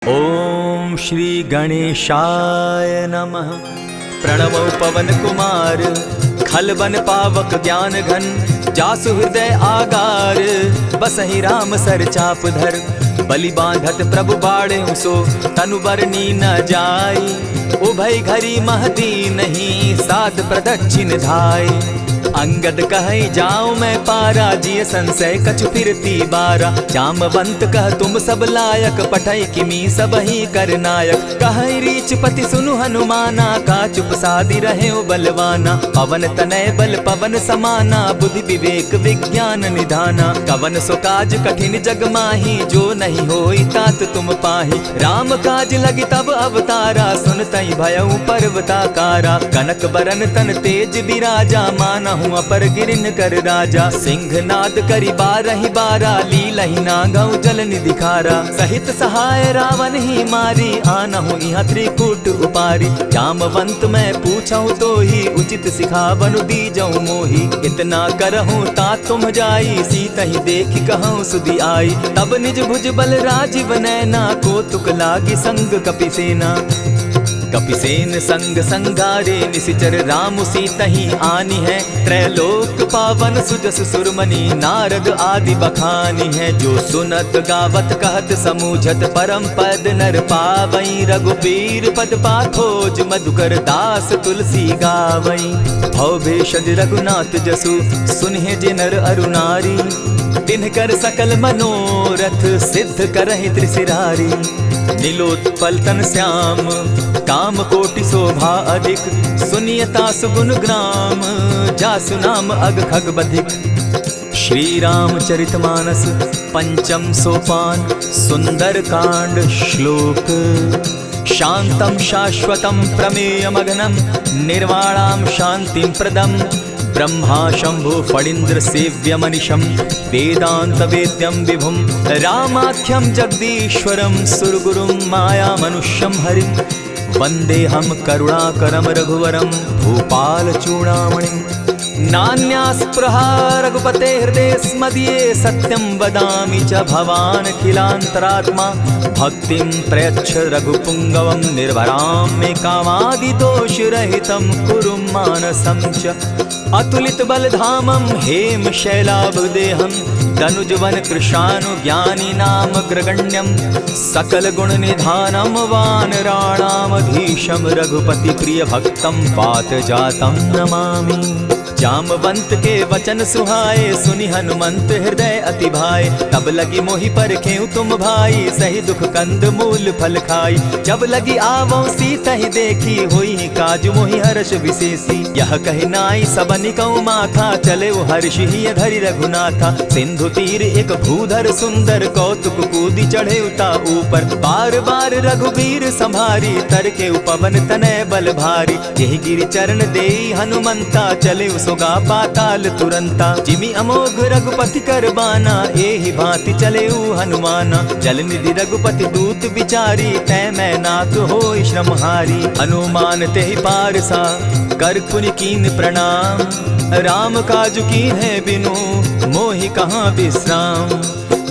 ओम श्री गणेशाय नमः। प्रणवो पवन कुमार, खलबन पावक ज्ञान घन, जासु हृदय आगार, बसहि राम सर चाप धर। बलि बांधत प्रभु बाढ़े सो, तनु बरनी न जाई। उभय घरी महदी नहीं, साध प्रदक्षिण धाई। अंगद कहे जाऊं मैं पारा, जिय संशय कछु फिरती बारा। जामवंत कह तुम सब लायक, पठय किमी सब ही कर नायक। कहे रीच पति सुनु हनुमाना, का चुप सादी रहे बलवाना। पवन तनय बल पवन समाना, बुद्धि विवेक विज्ञान निधाना। कवन सो काज कठिन जग माही, जो नहीं होई तात तुम पाही। राम काज लगी तब अवतारा, सुनतई भयउ पर्वताकारा। कनक बरन तन तेज बिराजा, माना अपर गिरिन कर राजा। सिंहनाद करि बारहि बारा, लीलहि नागौ जल निधि खारा। सहित सहाय रावण ही मारी, आनहु इहाँ त्रिकूट उपारी। जामवंत मैं पूछऊं तो ही, उचित सिखावनु दीजऊं मोही। इतना करहूं ता तुम जाई, सीतहि देखि कहूं सुधि आई। तब निज भुज बल राजीव नैना, कौतुक लागी संग कपिसेना। कपिसेन संग संगारे, निशिचर राम सीतहि आनी है। त्रैलोक पावन सुजस सुरमणि, नारद आदि बखानी है। जो सुनत गावत कहत समूझत, परम पद नर पावई। रघुबीर पद पाथोज, मधुकर दास तुलसी गावई। भव भेषज रघुनाथ जसु, सुनहि जे नर अरु नारी। तिनकर सकल मनोरथ, सिद्ध करहि त्रिशिरारी। नीलोत्पल तन श्याम, काम कोटि शोभा अधिक। सुनियता सुगुन ग्राम, जासु नाम अग खग बधिक। श्री रामचरित मानस पंचम सोपान, सुंदर कांड श्लोक। शांतम शाश्वतम प्रमेयमघनम, निर्वाणाम शांतिं प्रदम। ब्रह्मा शंभु फणीन्द्र सेव्य मनिशम, वेदांत वेद्यम विभुम। रामाख्यम जगदीश्वरम, सुरगुरुम माया मनुष्यम हरिम। वंदेहम करुणाकरम रघुवरम, भूपाल चूड़ामणिम। नान्यास्पृहा रघुपते हृदय स्मदीये, सत्यं वदामि च भवानखिलान्तरात्मा। भक्तिं प्रयच्छ रघुपुङ्गवं, निर्भरां मे कामादिदोषरहितं। कुरु मानसं च अतुलित बलधामं, हेम शैलाभदेहं। तनुजवन कृशानु ज्ञानी नाम ग्रगण्यं। सकल गुण निधानं, वानराणामधीशं। रघुपति प्रिय भक्तं, पात जातं नमामि। जामवंत के वचन सुहाए, सुनि हनुमंत हृदय अति भाए। तब लगी मोहि परखेउ तुम भाई, सही दुख कंद मूल फल खाई। जब लगी आवो सीतहि देखी, होई काज मोहि हर्ष विशेषी। यह कहि नाई सबनि कौ माथा, चले वो हर्ष ही धरि रघुनाथा। सिंधु तीर एक भूधर सुंदर, कौतुक कूदी चढ़े उता ऊपर। बार बार रघुबीर संभारी, तर के उपवन तनय बल भारी। यही गिरि चरण देई हनुमंता, चले सोगा पाताल तुरंता। जिमि अमोघ रघुपति कर बाना, एहि भांति चले हनुमाना। जल निधि रघुपति दूत बिचारी, तै मैं नाथ होई श्रमहारी। हनुमान तेहि पारसा, कर पुनि कीन प्रणाम। राम काज कीन है बिनु, मोहि कहाँ विश्राम।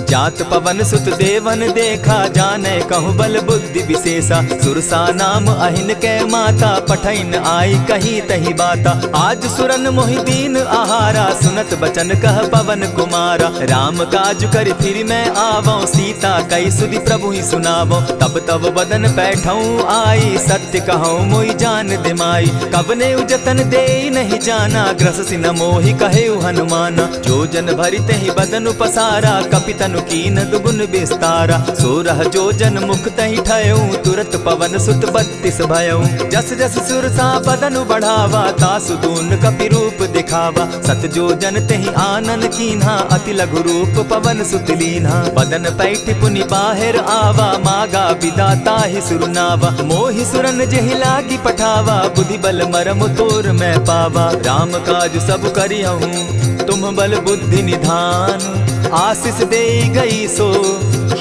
जात पवन सुत देवन देखा, जाने कहूँ बल बुद्धि विशेषा। सुरसा नाम अहिन कै माता, पठैन आई कहीं तही बाता। आज सुरन मोहि दीन आहारा, सुनत बचन कह पवन कुमारा। राम काज कर फिर मैं आवो, सीता कई सुधि प्रभु ही सुनावो। तब तब बदन बैठऊँ आई, सत्य कहूँ मोहि जान दिमाई। कबने उजतन दे नहीं जाना, ग्रस सिन मोहि कहे हनुमाना। जो जन भरित ही बदन पसारा, कपितनु कीन दुगुन विस्तारा। सोरह जो जन मुख तहि ठयऊं, तुरत पवन सुत 32 भयऊं। जस जस सुरसा बदनु बढ़ावा, तासु दून कपि रूप दिखावा। सत जो जन तेहि आनन कीन्हा, अति लघु रूप पवन सुत लीन्हा। बदन पैठ पुनि बाहिर आवा, मागा बिदा ताहि सुरनावा। मोहि सुरन जेहि लागी पठावा, बुद्धि बल मरम तोर मैं पावा। राम काज सब करिहूँ, तुम बल बुद्धि निधान। आशीष दे गई सो,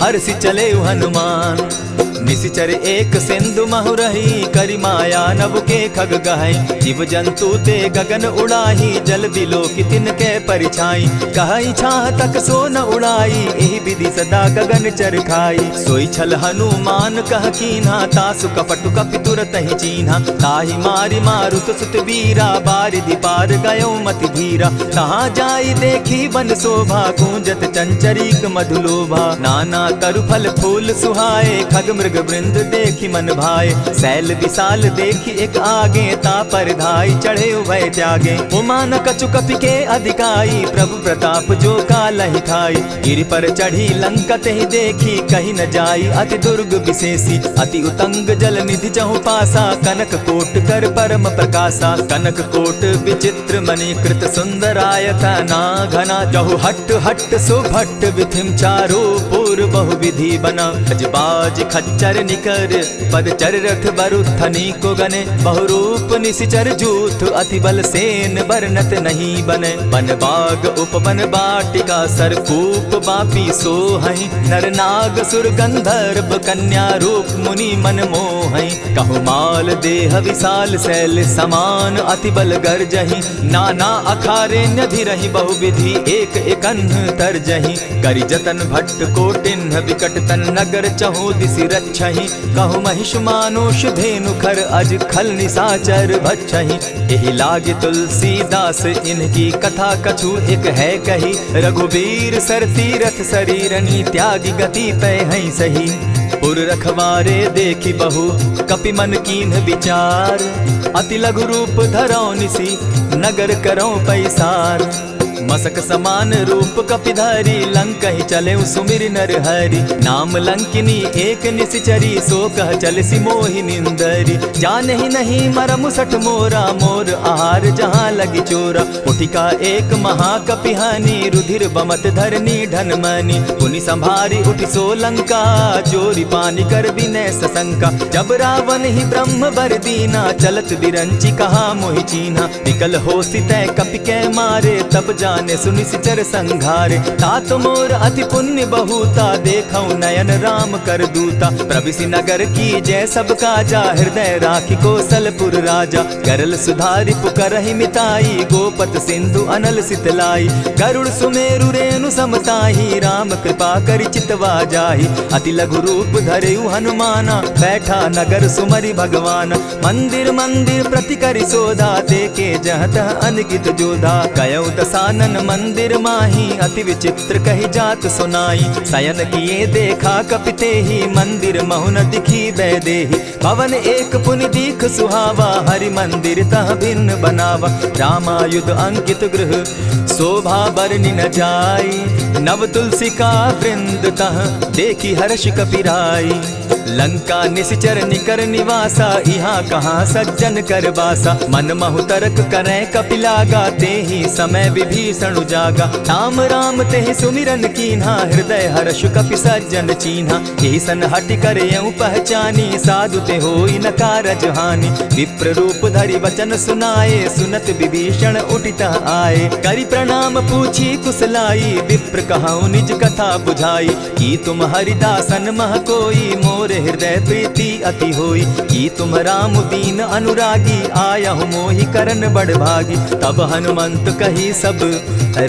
हर्षि चले हनुमान। निशिचर एक सिंधु महु रही, करि माया नभ के खग गहई। जीव जंतु ते गगन उड़ाही, जल बिलो की तिनके परिछाई। कहई छाह तक सो न उड़ाई, एहि विधि सदा गगन चर खाई। सोई छल हनुमान कह कीन्हा, तासु कपटु कपि तुरत ही चीन्हा। ताहि मारि मारुत सुत वीरा, बारिधि पार गयो मति धीरा। कहाँ जाई देखी वन शोभा, गूंजत चंचरीक मधुलोभा। नाना तरु फल फूल सुहाए, खग मृग वृंद देखी मन भाए। शैल विशाल देखी एक आगे, ता पर धाई चढ़े उभय त्यागे। उमान कछु कपि के अधिकाई, प्रभु प्रताप जो कालहि खाई। गिरि पर चढ़ी लंका ही देखी, कहीं न जाई अति दुर्ग विशेषी। अति उतंग जल निधि चहु पासा, कनक कोट कर परम प्रकाशा। कनक कोट विचित्र मणिकृत सुंदरायता ना घना। जहु हट हट सुभट विधिम चारो पूर्व बहु विधि बना। बाज खच्चर निकर पदचर रथ बरुथनी को गने। बहुरूप निशिचर जूथ अति बल सेन बरनत नहीं बने। बन बाग उपवन बाटिका सरकूप बापी सोहई। नर नाग सुर गंधर्व कन्या रूप मुनि मन मोहई। कहु माल देह विशाल शैल समान, अति बल गर्जही। नाना अखारे न्यधिरहि बहुविधि, एक एकन्ह तरजही। करि जतन भट्ट कोटिन्ह विकट तन नगर, चहु दिसि रक्षहि। कहु महिष मानुष धेनु खर, अज खल निशाचर भक्षहि। एहि लागे तुलसीदास इनकी कथा, कछु एक है कही। रघुबीर सर तीरथ शरीरनी, त्यागी गति पै हई सही। पुर रखवारे देखी बहु, कपि मन कीन्ह विचार। अति लघु रूप धरौ निसी, नगर करौ पैसार। मसक समान रूप कपिधारी, लंकहि चले सुमिर नर हरि। नाम लंकिनी एक निशिचरी, सो कह चल सी मोहि निंदरी। जानहि नहीं मरम सठ मोरा, मोर आहार जहाँ लगी चोरा। उठिका एक महाकपिहानी, रुधिर बमत धरनी ढन मनी। पुनि संभारी उठि सो लंका, जोरी पानी कर विनय सशंका। जब रावण ही ब्रह्म बर दीना, चलत बिरंची कहा मोहि चीन्हा। निकल होसी तै कपि कै मारे, तब जाने सुनिशिचर संघारे। तात मोर अति पुण्य बहुता, देखौ नयन राम कर दूता। प्रविशि नगर की जय सब काजा, हृदय राखी कौशलपुर राजा। करल सुधारि पुकरहि मिताई, गोपत सिंधु अनल सितलाई। गरुड़ सुमेरु रेणु समताही, राम कृपा करि चितवा जाहि। अति लघु रूप धरेउ हनुमाना, बैठा नगर सुमरि भगवान। मंदिर मंदिर प्रति करि सोधा, देखे जहत अनगित जोधा। गयौ दसानन मंदिर माही, अति विचित्र कही जात सुनाई। शयन किए देखा कपिते ही, मंदिर महु न दिखी बैदेही। भवन एक पुनि दीख सुहावा, हरि मंदिर तह भिन्न बनावा। रामायुध अंकित गृह, शोभा बरनि न जाई। नव तुलसी का वृंद तह, देखी हर्ष कपिराई। लंका निशिचर निकर निवासा, यहाँ कहाँ सज्जन कर बासा। मन महु तर्क करै कपिलागा, तेहि समय विभीषण जागा। राम राम तेहि सुमिरन कीन्हा, हृदय हर्ष कपि सज्जन चीन्हा। एहि सन हटि कर यऊ पहचानी, साधु ते होई न कारज हानि। विप्र रूप धरि वचन सुनाए, सुनत विभीषण उठितः आए। करि प्रणाम पूछी कुशलाई, विप्र कहौ निज कथा बुझाई। की तुम हरिदासन मह कोई, मोर हृदय प्रीति अति होई। की तुम राम दीन अनुरागी, आयहु मोहि करन बड़ भागी। तब हनुमंत कही सब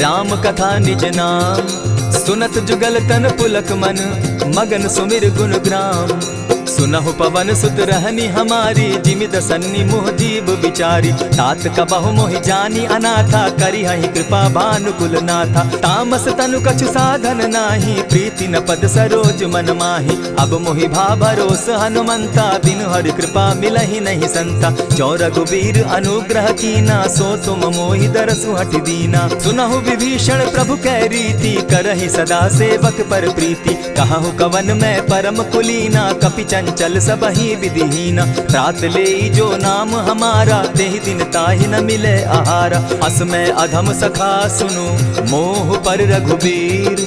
राम कथा निज नाम। सुनत जुगल तन पुलक मन, मगन सुमिर गुण ग्राम। सुनहु पवन सुत रहनी हमारी, जिमित सन्नि मुह जीव विचारी। तात कबहु मोहि जानी अनाथा, करी हहि कृपा भानुकुल नाथा। तामस तनु कछु साधन नाही, प्रीति न पद सरोज मन माही। अब मोहि भा भरोस हनुमंता, बिनु हरि कृपा मिलहि नहीं संता। जो रघुबीर अनुग्रह कीना, सो तुम मोहि दरसु हठि दीना। सुनहु विभीषण प्रभु कै रीति, करहि सदा सेवक पर प्रीति। कहु कवन मैं परम कुलीना, कपि चंचल सबहि विधिहीना। रात ले जो नाम हमारा, तेहि दिन ताहि न मिले आहारा। अस मैं अधम सखा सुनु, मोह पर रघुबीर।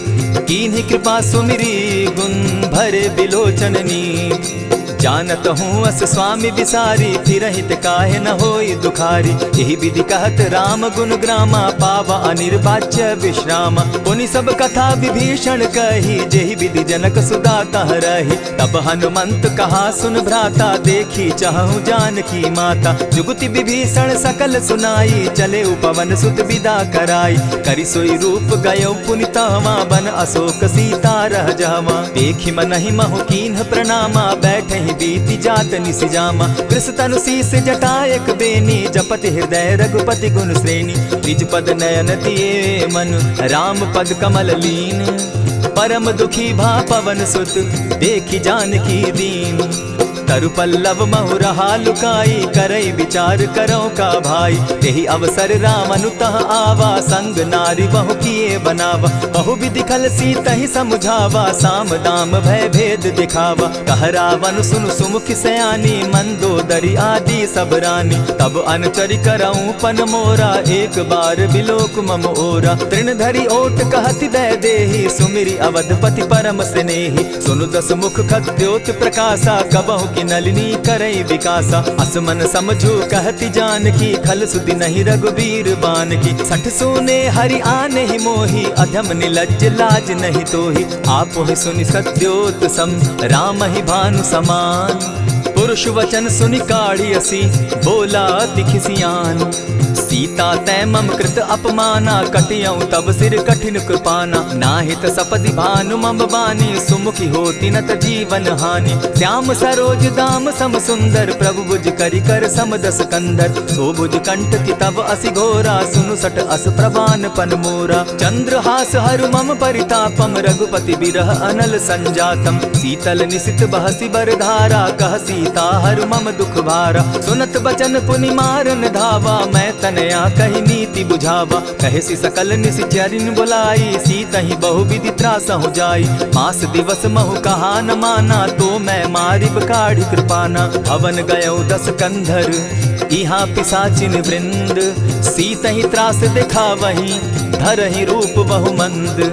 कीन्हि कृपा सुमिरी, गुण भरे बिलोचन नीर। जानत हूँ अस स्वामी बिसारी, फिर हित काहे न होई दुखारी। यही विधि कहत राम गुण ग्रामा, पावा अनिर्वाच्य विश्राम। पुनि सब कथा विभीषण कही, जेहि विधि जनक सुदा कह रही। तब हनुमंत कहा सुन भ्राता, देखी चाहूँ जानकी माता। जुगति विभीषण सकल सुनाई, चले पवन सुत विदा कराई। करि सोई रूप गयो पुनितावा, बन अशोक सीता रह जावा। देखी मनहि महु कीन्ह प्रणामा, बैठे ही बीती जात निसिजामा। कृष तनु शीस जटायक बेनी, जपति हृदय रघुपति गुण श्रेणी। निज पद नयन दिए मन, राम पद कमल लीन। परम दुखी भा पवन सुत, देखी जानकी दीन। तरु पल्लव महु रहा लुकाई, करई विचार करो का भाई। यही अवसर राम अनुतः आवा, संग नारी बहु किए बनावा। बहु विधि खल सीतहि समझावा, साम दाम भय भेद दिखावा। कह रावण सुन सुमुखि सयानी, मंदोदरी आदि सब रानी। तब अनुचरि करऊं पन मोरा, एक बार बिलोक मम ओरा। तृण धरि ओट कहति दय देहि, सुमिरि अवधपति परम स्नेही। सुनु दस मुख खद्योत प्रकाशा, कबहु की नलिनी करई विकासा। असमन समझो कहति जानकी, खल सुधि नहीं रघुबीर बान की। सठ सोने हरि आने ही मोही, अधम निलज्ज लाज नहीं तोही। आपो ही सुनि सत्योत सम, राम ही भानु समान। पुरुष वचन सुनि काढ़ियसी, बोला अति खिसियान। सीता तै मम कृत अपमाना, कटियऊं तब सिर कठिन कृपाना। नाहित सपदि भानु मम बानी, सुमुखी होती नत जीवन हानि। श्याम सरोज दाम सम सुंदर, प्रभु भुज करि कर समदस कंदर। सो भुज कंठ की तब असि घोरा, सुनु सट अस प्रवान पन मोरा। चंद्रहास हरु मम परितापम, रघुपति बिरह अनल संजातम। शीतल निशित बहसी बरधारा, कह सीता हरु मम दुख भारा। सुनत बचन पुनि मारन धावा, मैं तनया कही नीति बुझावा। कहेसी सकल निशिचरिन बुलाई, सीतहि बहु विधि त्रास हो जाई। मास दिवस महु कहा न माना, तो मैं मारिब काढ़ी कृपाना। भवन गयो दस कंधर, इहाँ पिशाचिन वृंद। सीतहि त्रास दिखावहीं, धरहि रूप बहु मंद।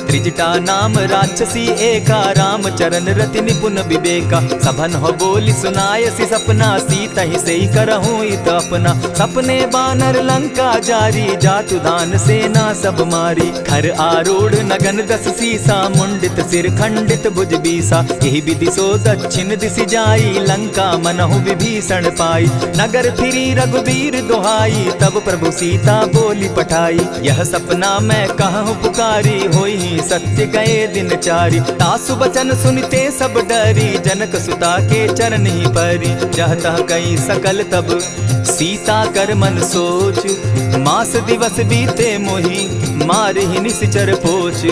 त्रिजटा नाम राक्षसी एका, राम चरण रति निपुण विवेका। सभन हो बोली सुनायसी सपना, सीतहि सेई करहूँ इत अपना। सपने बानर लंका जारी, जातु दान सेना सब मारी। खर आरूढ़ नगन दस सीसा, मुंडित सिर खंडित भुज बीसा। यही विधि सो दक्षिण दिशि जाई, लंका मनहु विभीषण पाई। नगर फिरी रघुबीर दुहाई, तब प्रभु सीता बोली पठाई। यह सपना मैं कहूँ पुकारी, होई सत्य गए दिन चारि। तासु बचन सुनते सब डरी, जनक सुता के चरण ही परी। जह तह कई सकल तब, सीता कर मन सोच। मास दिवस बीते मोही, मारे ही निश्चर पोच।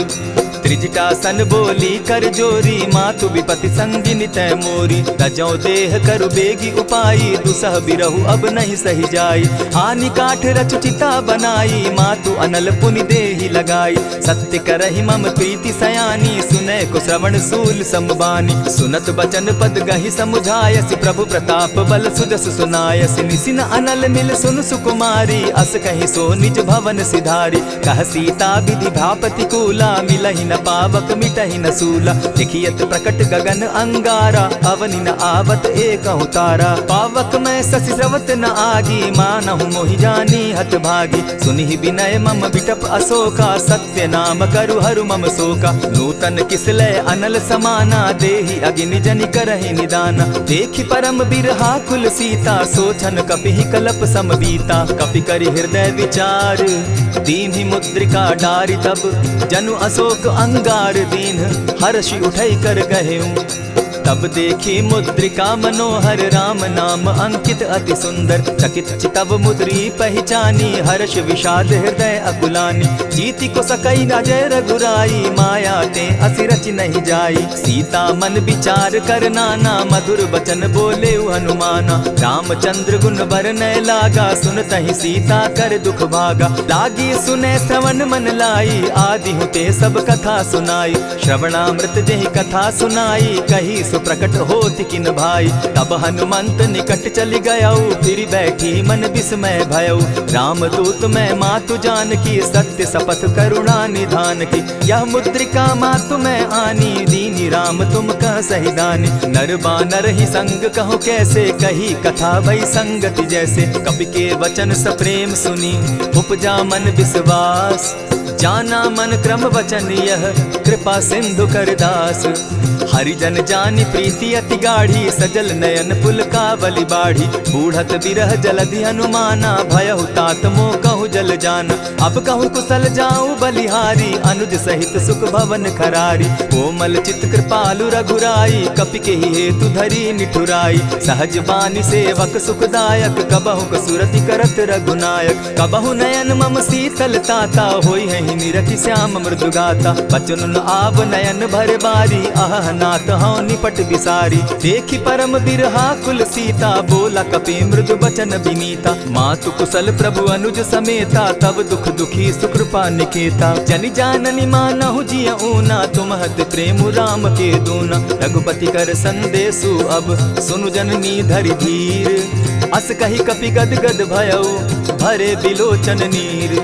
त्रिजटा सन बोली कर जोरी, मातु विपति संगिनी तै मोरी। तजौ देह करु बेगी उपाई, दुसह बिरहु अब नहीं सही जाई। हानि काठ रच चिता बनाई, मातु अनल पुनि देहि लगाई। सत्य करहि मम प्रीति सयानी, सुनै को श्रवण सूल समबानी। सुनत बचन पद गहि समुझायसि, प्रभु प्रताप बल सुजस सुनायसि। निसिन अनल मिल सुन सुकुमारी, अस कहि सो निज भवन सिधारी। कह सीता विधि भापति कूला, मिलहि न पावक मिटहि न सूला। लिखियत प्रकट गगन अंगारा, अवनि न आवत एकहु तारा। पावक मैं शशि स्रवत न आगी, मानहु मोहि जानी हत भागी। सुनिहि विनय मम बिटप अशोका, सत्य नाम करु हरु मम शोका। नूतन किसलय अनल समाना, देहि अगिनि जनि करहि निदाना। देखि परम बिरहा कुल सीता, सोचन कपिहि कलप सम बीता। कपि करि हृदय विचार, दीन्हि मुद्रिका डारि। तब जनु अशोक अंगार दीन, हर्षि उठै कर गहेऊं। तब देखी मुद्रिका मनोहर, राम नाम अंकित अति सुंदर। चकित चितव मुद्री पहचानी, हर्ष विषाद हृदय अकुलानी। जीति को सकई अजय रघुराई, माया ते असि रचि नहीं जाई। सीता मन विचार कर नाना, मधुर बचन बोले हनुमाना। रामचंद्र गुण बरनय लागा, सुनतहि सीता कर दुख भागा। लागी सुने श्रवण मन लाई, आदि हुते सब कथा सुनाई। श्रवणामृत जेहि कथा सुनाई, कही प्रकट होति किन भाई। तब हनुमंत निकट चली गयऊ, फिर बैठी मन विस्मय भयऊ। राम दूत मैं मातु जानकी, सत्य शपथ करुणा निधान की। यह मुद्रिका मातु मैं आनी, दीनी सुनी राम तुम कह सही दानी। नर बानर ही संग कहो कैसे, कही कथा भई संगति जैसे। कपि के वचन सप्रेम सुनी, उपजा मन विश्वास। जाना मन क्रम वचन यह, कृपा सिंधु कर दास। हरिजन जानी प्रीति अति गाढ़ी, सजल नयन पुलकावली बाढ़ी। बूढ़त बिरह जलधि हनुमाना, भयहु तात मोह कहु जल जाना। अब कहु कुशल जाऊं बलिहारी, अनुज सहित सुख भवन खरारी। कोमल चित कृपालु रघुराई, कपि के ही हेतु धरी निठुराई। सहज बानी सेवक सुखदायक, कबहु कसुरति करत रघुनायक। कबहु नयन मम शीतल ताता, होई है निरखि श्याम मृदु गाता। बचन आब नयन भर बारी, आह नाथ हूँ निपट बिसारी। देखी परम बिरहा कुल सीता, बोला कपि मृदु बचन विनीता। मातु कुशल प्रभु अनुज समेता, तब दुख दुखी सुकृपा निकेता। जनि जाननी मानहु जिय ऊना, तुमहत प्रेम राम के दूना। रघुपति कर संदेशु अब, सुनु जननी धरि धीर। अस कही कपि गद गद भयउ, भरे बिलोचन नीर।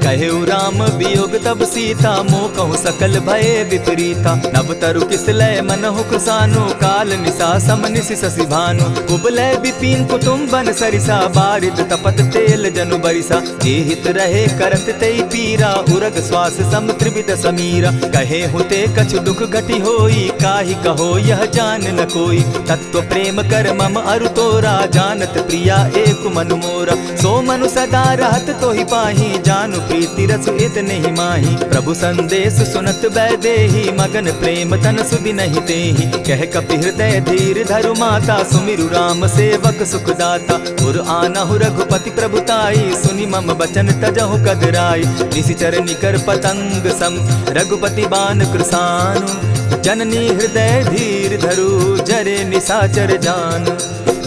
कहेउ राम वियोग तब सीता, मोह कहूँ सकल भये विपरीता। नव तरु किसलय मनहु कृसानु, काल निशा समनिशि शशि भानु। कुबलय विपिन कुटुम्बन सरिसा, बारिद तपत तेल जनु बरिसा। जे हित रहे करत तेई पीरा, उरग श्वास सम त्रिविध समीरा। कहे हुते कछु दुख घटी होई, काहि कहो यह जान न कोई। तत्व प्रेम कर मम अरु तोरा, जानत प्रिया एक मनु मोरा। सो मनु सदा रहत तोहि पाही, जानु प्रीति रसु इतने ही माही। प्रभु संदेश सुनत बैदेही, मगन प्रेम तन सुधि नहीं तेहि। कह कपि हृदय धीर धरु माता, सुमिरु राम सेवक सुखदाता। उर आनहु रघुपति प्रभुताई, सुनि मम बचन तजहु कदराई। निशिचर निकर पतंग सम, रघुपति बान कृसानु। जननी हृदय धीर धरु, जरे निशाचर जान।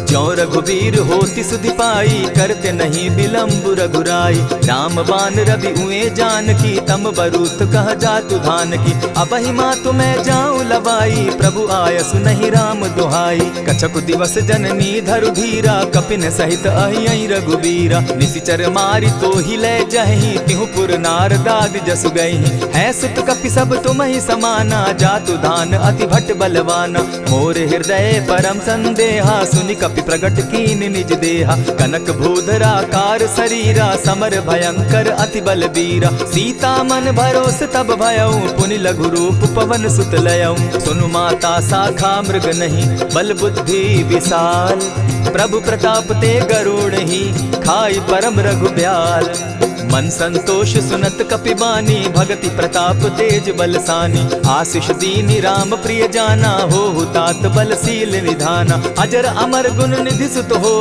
ज्यों रघुबीर होति सुधि पाई, करते नहीं विलम्ब रघुराई। राम बान रवि उए जानकी, तम बरूथ कह जातु धान की। अबहि मातु मैं जाऊं लवाई, प्रभु आयसु नहीं राम दुहाई। कछक दिवस जननी धरु धीरा, कपिन सहित अहियहि रघुबीरा। निशिचर मारि तो ही ले जहि, तिहु पुर नारदादि जसु गई। है सुत कपि सब तुम ही समाना, जातु धान अति भट बलवाना। मोर हृदय परम संदेहा, सुनि कपि प्रगट कीन निज देहा। कनक भूधराकार शरीरा, समर भयंकर अति बलबीरा। सीता मन भरोस तब भयउ, पुनि लघु रूप पवन सुत लयउ। सुनु माता शाखा मृग नहीं, बल बुद्धि विशाल। प्रभु प्रताप ते गरुड़ ही, खाई परम रघु ब्याल। मन संतोष सुनत कपि बानी, भगति प्रताप तेज बलसानी। आशीष दीनि राम प्रिय जाना, हो तात बलशील निधाना। अजर अमर गुण निधि सुत हो,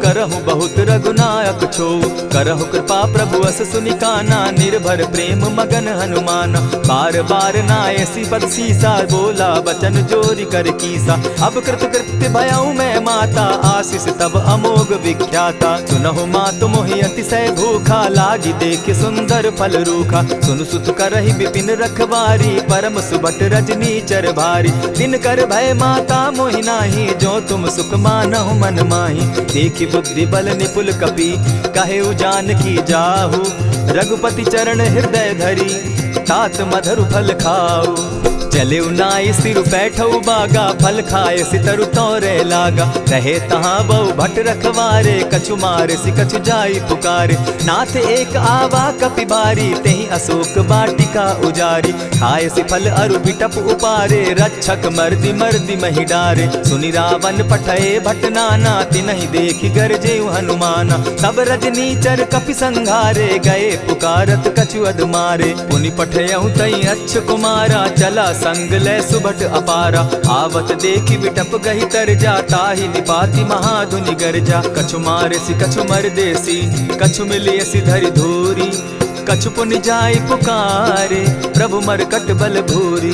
करहु बहुत रघुनायक छो। करहु कृपा प्रभु अस सुनि काना, निर्भर प्रेम मगन हनुमाना। बार बार नायसी पद सीसा, बोला बचन जोरी कर कीसा। अब कृत कृत्य भयउ मैं माता, आशीष तब अमोघ विख्याता। सुनहु मातु मोहि अतिशय भूखा, लागी देख सुंदर फल रूखा। सुन सुत करहि विपिन रखवारी, परम सुबट रजनी चर भारी। दिन कर भय माता मोहि नाही, जो तुम सुख मानहु मन माही। देखि बुद्धि बल निपुल कपि, कहे जानकी जाहु। रघुपति चरण हृदय धरी, तात मधुर फल खाऊ। चले नाई सिर बैठऊ बागा, फल खाए सितरु तोरे लागा। रहे तहाँ बहु भट रखवारे, कछु मारे सि कछु जाई पुकारे। नाथ एक आवा कपि बारी, तेहि अशोक बाटिका उजारी। खाए सि फल अरु बिटप उपारे, रक्षक मर्दि मर्दि महि डारे। सुनि रावण पठये भट नाना, तिनहि देखि गरजेउ हनुमाना। तब रजनीचर कपि संघारे, गए पुकारत कछु अधमारे। पुनि पठयउ तई अच्छ कुमारा, चला संग ले सुभट अपारा। आवत देखि बिटप गहि तर जा, ताहि निपाति महाधुनि गर्जा। कछु मारेसि कछु मरदेसी, कछु मिलियसि धरि धूरी। कछु पुनि जाय पुकारे, प्रभु मरकट बल भूरी।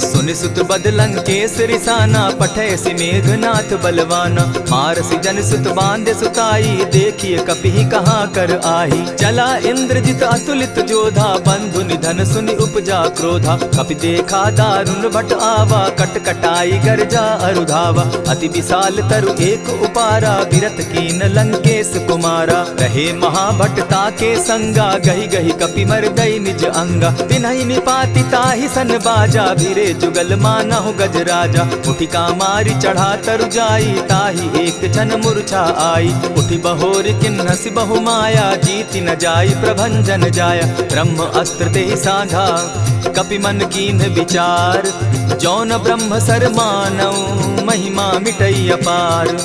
सुनि सुत बद लंकेश रिसाना, पठयसि मेघनाथ बलवाना। मारसि जन सुत बांधे सुताई, देखिए कपि कहाँ कर आही। चला इंद्रजित अतुलित जोधा, बंधु निधन सुनि उपजा क्रोधा। कपि देखा दारुण भट आवा, कट कटाई गर्जा अरुधावा। अति विशाल तरु एक उपारा, विरत कीन लंकेश कुमारा। रहे महाभटता के संगा, गहि गहि कपि मरदई निज अंगा। तिन्हि निपाति ताहि सन बाजा, भिरे जुगल युगल मानहु गज राजा। उठिका मारी चढ़ा तरु जाई, ताही एक छन मूर्छा आई। उठि बहोर किन्हसि बहु माया, जीति न जाई प्रभंजन जाया। ब्रह्म अस्त्र ते साधा, कपि मन कीन्ह विचार। जौन ब्रह्म सर मानौ, महिमा मिटई अपार।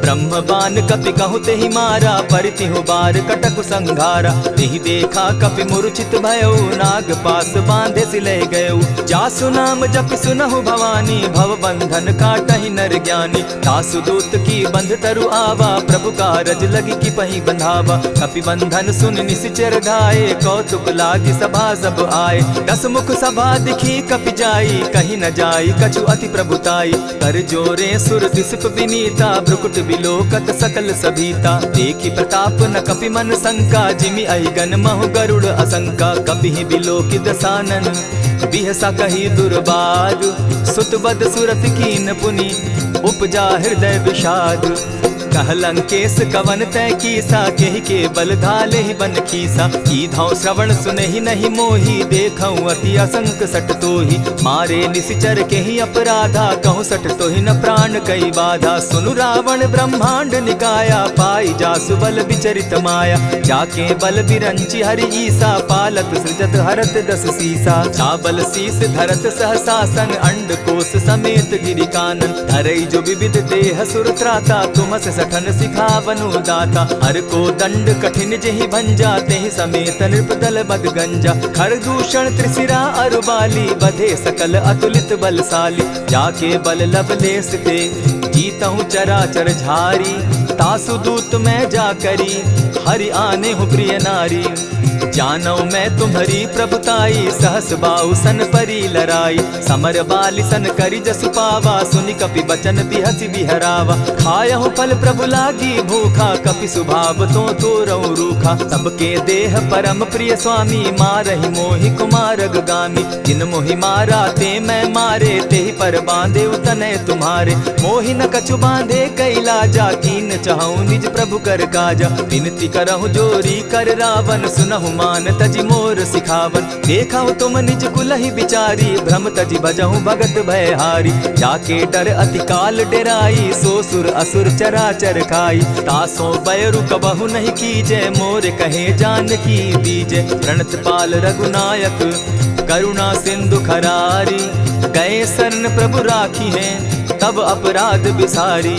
ब्रह्म बान कपि कहु तेहि मारा, परितिहु बार कटक संघारा। तेहि देखा कपि मूर्छित भयो, नाग पास बांधे सिले गयो। जासु नाम जपि सुनहु भवानी, भव बंधन काटहि नर ज्ञानी। तासु दूत की बंध तरु आवा, प्रभु कारज लगी की पही बंधावा। कपि बंधन सुन निश्चर धाये, कौतुक लागी सभा सब आए। दस मुख सभा दिखी कपि जाई, कहीं न जाई कछु अति प्रभुताई। कर जोरे सुर दिसप विनीता, भ्रुकुट बिलोकत सकल सभीता। देखी प्रताप न कपि मन शंका, जिमि अहिगन महु गरुड़ असंका। कपि बिलोकि दसानन, बिहसा कही दुर्बाद। सुत बद सुरत कीन पुनि, उपजा हृदय विषाद। कहलंकेश कवन तय कीसा, केहि के बल धाले ही बन खीसा। कीधौ श्रवण सुनहि नहीं मोही, देखऊं अति असंक सट तोही। मारे निशिचर केहि अपराधा, कहूँ सट तोहि न प्राण कई बाधा। सुनु रावण ब्रह्मांड निकाया, पाई जासु बल विचरित माया। जाके बल बिरंचि हरि ईसा, पालत सृजत हरत दस सीसा। चाबल शीस धरत सहसासन, अंड कोश समेत गिरि कानन। धरई जो विविध देह सुर त्राता, तुमस सठन सिखावनु दाता। हर को दंड कठिन जेहि भंजा, तेहि समेत नृपदल बद गंजा। खर दूषण त्रिशिरा अरुबाली, बधे सकल अतुलित बलशाली। जाके बल लवलेस ते, जीतहु चराचर झारी। तासु दूत मैं जा करी, हरि आने हूँ प्रिय नारी। जानौ मैं तुम्हारी प्रभुताई, सहस बाहु सन परी लराई। समर बाली सन करि जसु पावा, सुनि कपि बचन बिहसि बिहरावा। खायहु फल प्रभु लागी भूखा, कपि सुभाव तो तोरऊ रूखा। सबके देह परम प्रिय स्वामी, मारहि मोहि कुमारग गामी। जिन मोहि मारा ते मैं मारे, तेहि पर बांधे उतने तुम्हारे। मोहि न कछु बांधे कई लाजा, कीन चाहूं निज प्रभु कर काजा। विनती करहु जोरी कर रावण, सुनहु मान तजि मोर सिखावन। देखहु तुम निज कुलहि बिचारी, भ्रम तजि भजहु भगत भयहारी। जाके डर अति काल डेराई, सो सुर असुर चराचर खाई। तासो बैरु कबहु नहीं कीजे, मोर कहे जानकी दीजे। प्रणत पाल रघुनायक, करुणा सिंधु खरारी। गए शरण प्रभु राखी हैं, तब अपराध बिसारी।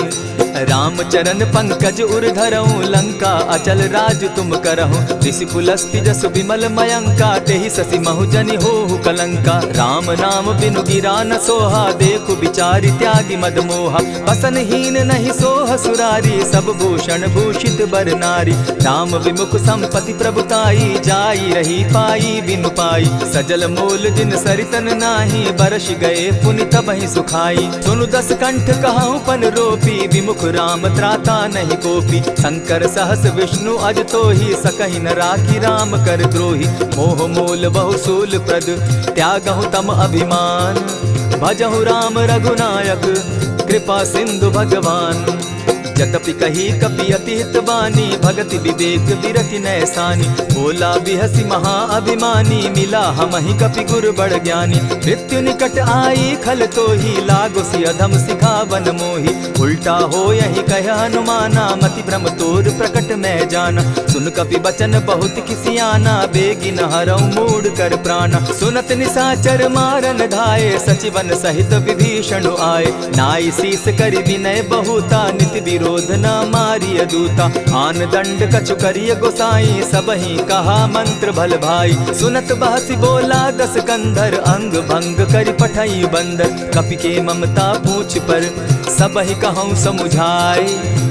राम चरण पंकज उर धरऊं, लंका अचल राज तुम करहूं। ऋषि पुलस्ति जसु विमल मयंका, तेहि ससि महु जनि होहु कलंका। राम नाम बिनु गिरा न सोहा, देखु बिचारी त्यागी मद मोहा। बसनहीन नहीं सोह सुरारी, सब भूषण भूषित बर नारी। राम विमुख संपति प्रभुताई, जाई रही पाई बिनु पाई। सजल मूल जिन सरितन नाही, बरस गए पुनि तबहि सुखाई। सुनु दस कंठ कहूँ पन रोपी, विमुख राम त्राता नहीं कोपी। शंकर सहस विष्णु अज तोहि, सकहि न राखी राम कर द्रोही। मोह मूल बहु सूल प्रद, त्यागहु तम अभिमान। भजहु राम रघुनायक, कृपा सिंधु भगवान। जतपि कही कपि अति हित बानी, भगति विवेक विरति नैसानी। बोला बिहसि महा अभिमानी, मिला हमहि कपि गुर बड़ ज्ञानी। मृत्यु निकट आई खल तोहि, लागो सि अधम सिखावन मोहि। उल्टा हो यही कह हनुमाना, मति भ्रम तोर प्रकट मैं जाना। सुन कपि बचन बहुत किसियाना, बेगी न हरऊ मूढ़ कर प्राणा। सुनत निशाचर मारन धाये, सचिवन सहित विभीषण आए। नाई शीस करि विनय बहुता, नित विरोध न मारिय दूता। आन दंड कछु करिय गोसाई, सबहि कहा मंत्र भल भाई। सुनत बहसि बोला दस कंधर, अंग भंग करि पठई बंदर। कपि के ममता पूछ पर, सबहि कहूँ समुझाए।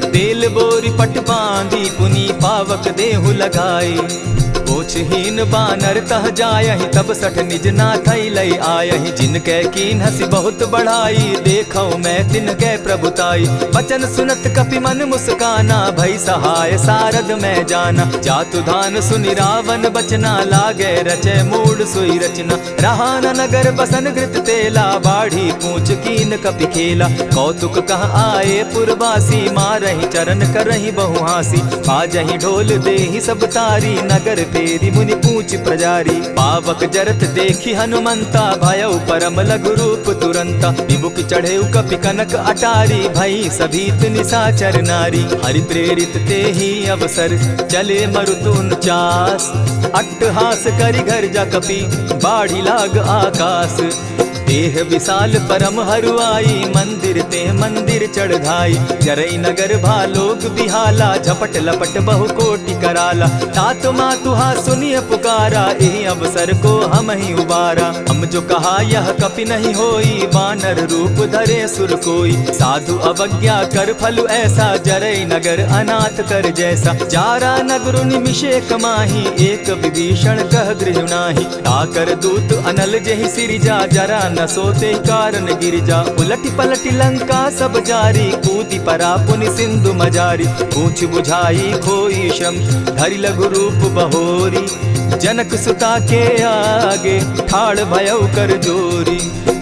तेल बोरी पट बांधी, पुनि पावक देहु लगाई। पूछहीन बानर तह जायहि, तब सठ निज नाथई लई आयहि। जिनकै कीन हसी बहुत बढ़ाई, देखौ मैं तिनकै प्रभुताई। बचन सुनत कपि मन मुस्काना, भई सहाय सारद मैं जाना। जातु धान सुनि रावण बचना, लागे रचे मूढ़ सोई रचना। रहा न नगर बसन घृत तेला, बाढ़ी पूछ कीन कपि खेला। कौतुक कह आए पुरवासी, मारहि चरण करहि बहु हासी। बाजहि ढोल देहि सब तारी, नगर ढेरी मुनि पूछ प्रजारी। पावक जरत देखी हनुमंता, भयउ परम लघु रूप तुरंता। विमुख चढ़े कपि कनक अटारी, भई सभीत निशाचर नारी। हरि प्रेरित ते ही अवसर, चले मरुत 49। अट्टहास करि घर जा कपि, बाढ़ी लाग आकाश। देह विशाल परम हरुआई, मंदिर ते मंदिर चढ़ाई। जरई नगर भालोग बिहाला, झपट लपट बहु कोटि कराला। तात मातुहा सुनिय पुकारा, यही अवसर को हम ही उबारा। हम जो कहा यह कपि नहीं होई, वानर रूप धरे सुर कोई। साधु अवज्ञा कर फल ऐसा, जरई नगर अनाथ कर जैसा। जारा नगर निमिषे कमाही, एक विभीषण कह गृह नाही। ताकर दूत अनल जहि सिरिजा, जरा न सोते कारण गिरिजा। उलटी पलटी लंका सब जारी, कूदी परा पुनि सिंधु मजारी। पूछ बुझाई खोई श्रम, धरि लघु रूप बहोरी। जनक सुता के आगे, ठाड़ भयउ कर जोरी।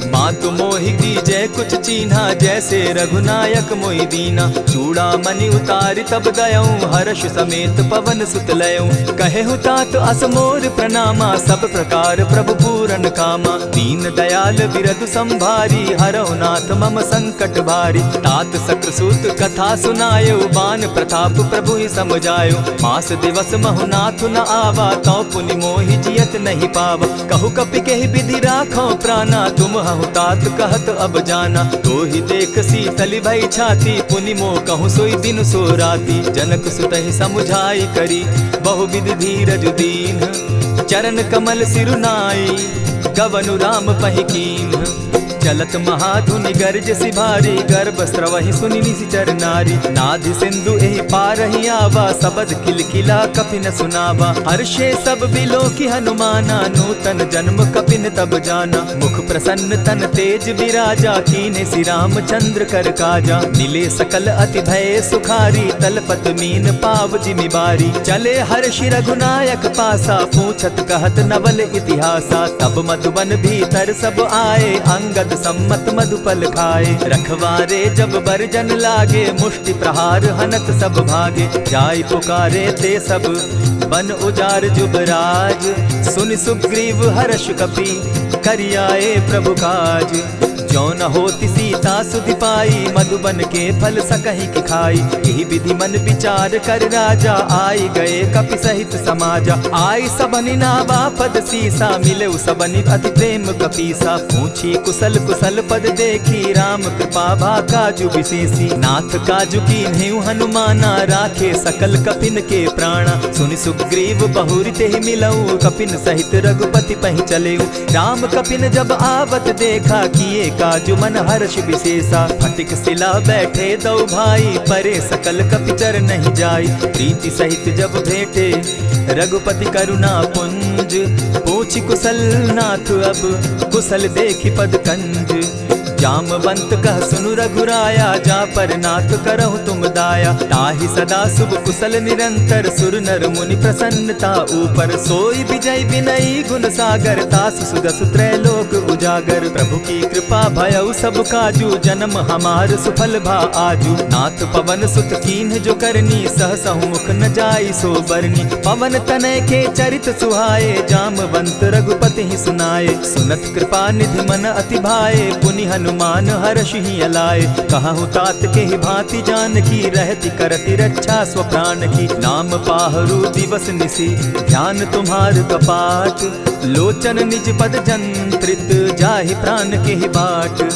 मातु मोहि दीजै कुछ चीन्हा, जैसे रघुनायक मोहि दीना। चूड़ा मणि उतारि तब दयऊं, हर्ष समेत पवन सुत लयऊं। कहेहु तात असमोर प्रणामा, सब प्रकार प्रभु पूरन कामा। दीन दयाल बिरधु संभारी, हरौ नाथ मम संकट भारी। तात सक्रसूत कथा सुनायो, बान प्रताप प्रभु ही समझायो। मास दिवस महु नाथ न आवा, तौ पुनि मोहि जियत नहीं पावा। कहु कपि केहि विधि राखो प्राणा, तुम हहु तात कहत अब जाना। तो ही देख शीतल भई छाती, पुनि मो कहूँ सोई दिन सो राती। जनक सुतहि समुझाई करी, बहु विधि धीरज दीन। चरण कमल सिरुनाई, गवनु राम पहि कीन्ह। चलत महाधुनि गर्ज सिभारी, गर्भ स्रवहि सुनि निशिचर नारी। नाधि सिंधु एहि पारहि आवा, सबद किलकिला कपि न सुनावा। हर्षे सब बिलो की हनुमाना, नूतन जन्म कपि न तब जाना। मुख प्रसन्न तन तेज विराजा, कीन्हे श्री रामचंद्र कर काजा। मिले सकल अति भय सुखारी, तलपत मीन पाव जिमि बारी। चले हर्षि रघुनायक पासा, पूछत कहत नवल इतिहासा। तब मधुबन भीतर सब आए, अंगद सम्मत मधुपल खाए। रखवारे जब बरजन लागे, मुष्टि प्रहार हनत सब भागे। जाय पुकारे ते सब, बन उजार जुबराज। सुनि सुग्रीव हर्ष कपि, करियाए प्रभु काज। जो न होती सीता सुधि पाई, मधुबन के फल सकहि की खाई। यही विधि मन विचार कर राजा, आई गए कपि सहित समाजा। आई सबनि नावा पद सीसा, मिले सबनि अति प्रेम कपीसा। पूछी कुशल कुशल पद देखी, राम कृपा भा काजु विशेषी। नाथ काजु कीन्हेउ हनुमाना, राखे सकल कपिन के प्राणा। सुनि सुग्रीव बहुरि तेहि मिलऊ, कपिन सहित रघुपति पहि चलेऊ। राम कपिन जब आवत देखा, किए काजु मन हर्ष विशेषा। फटिक सिला बैठे दो भाई, परे सकल कपिचर नहीं जाई। प्रीति सहित जब भेटे, रघुपति करुणा पुंज। पूछि कुशल नाथ अब, कुशल देखि पद कंज। जामवंत कह सुनु रघुराया, जा पर नाथ करहु तुम दाया। ताहि सदा शुभ कुशल निरंतर, सुर नर मुनि प्रसन्नता ऊपर। सोई विजय विनयी गुण सागर, तास सुदस त्रैलोक उजागर। प्रभु की कृपा भयउ सब काजू, जन्म हमार सुफल भा आजू। नाथ पवन सुत कीन्ह जो करनी, सहसहु मुख न जाई सो बरनी। पवन तनय के चरित सुहाए, जामवंत रघुपति ही सुनाए। सुनत कृपा निधि मन अति भाए, पुनि हनुमान हर्ष ही अलाए। कहूँ तात के ही भांति जान की, रहती करती रक्षा स्व प्राण की। नाम पाहरु दिवस निसी, ध्यान तुम्हार कपाट। लोचन निज पद जंत्रित, जाहि प्राण के ही बाट।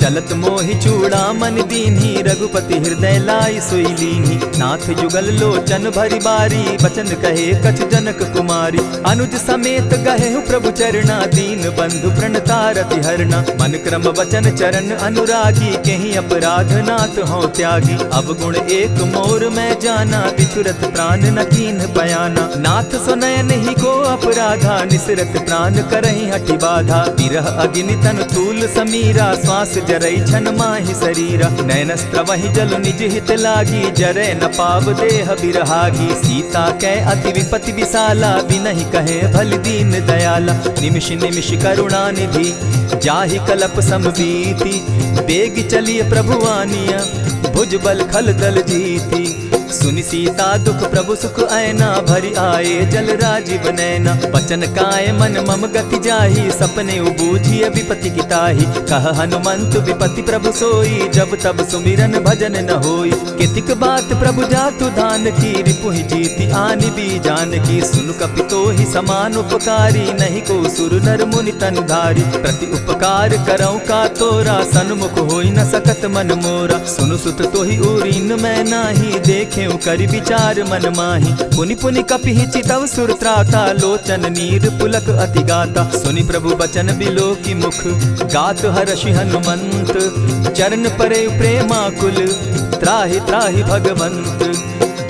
चलत मोहि चूड़ामन दीन्ही, रघुपति हृदय लाई सोई लीन्ही। नाथ जुगल लोचन भरी बारी, बचन कहे कछ जनक कुमारी। अनुज समेत गहे प्रभु चरणा, दीन बंधु प्रणतारति हरना। मन क्रम वचन चरण अनुरागी, कहीं अपराध नाथ हो त्यागी। अवगुण एक मोर में जाना, बिछुरत प्राण न कीन्ह बयाना। नाथ सुनयन ही को अपराधा, निसरत प्राण करहि हठि बाधा। विरह अग्नि तन तूल समीरा, श्वास जरई छन माहि शरीरा। नयनस्त्रवहि जल निज हित लागी, जरै न पाव देह बिरहागी। सीता कै अति विपति विशाला, बिनहि कहे भल दीन दयाला। निमिष निमिष करुणा निधि, जाहि कलप समबीति। बेग चलिए प्रभु आनिया, भुज बल खल दल जीती। सुनि सीता दुख प्रभु सुख ऐना, भरी आए जल राजीव नैना। बचन काय मन मम गति जाहि, सपने बूझिय विपति की ताहि। कह हनुमंत विपति प्रभु सोई, जब तब सुमिरन भजन न होई। कितिक बात प्रभु जातु धान की, रिपुहि जीति आनि भी जान की। सुनु कपितो ही समान उपकारी, नहीं को सुर नर मुनि तन धारी। प्रति उपकार करऊं का तोरा, सन्मुख होई न सकत मन मोरा। सुनु सुत तोहि उरीन मैं नाही, देखे करि विचार मन माही। पुनि पुनि कपिहि चितव सुर त्राता, लोचन नीर पुलक अति गाता। सुनि प्रभु बचन बिलो की मुख, गात हर्षि हनुमंत। चरण परे प्रेमाकुल, त्राहि त्राहि भगवंत।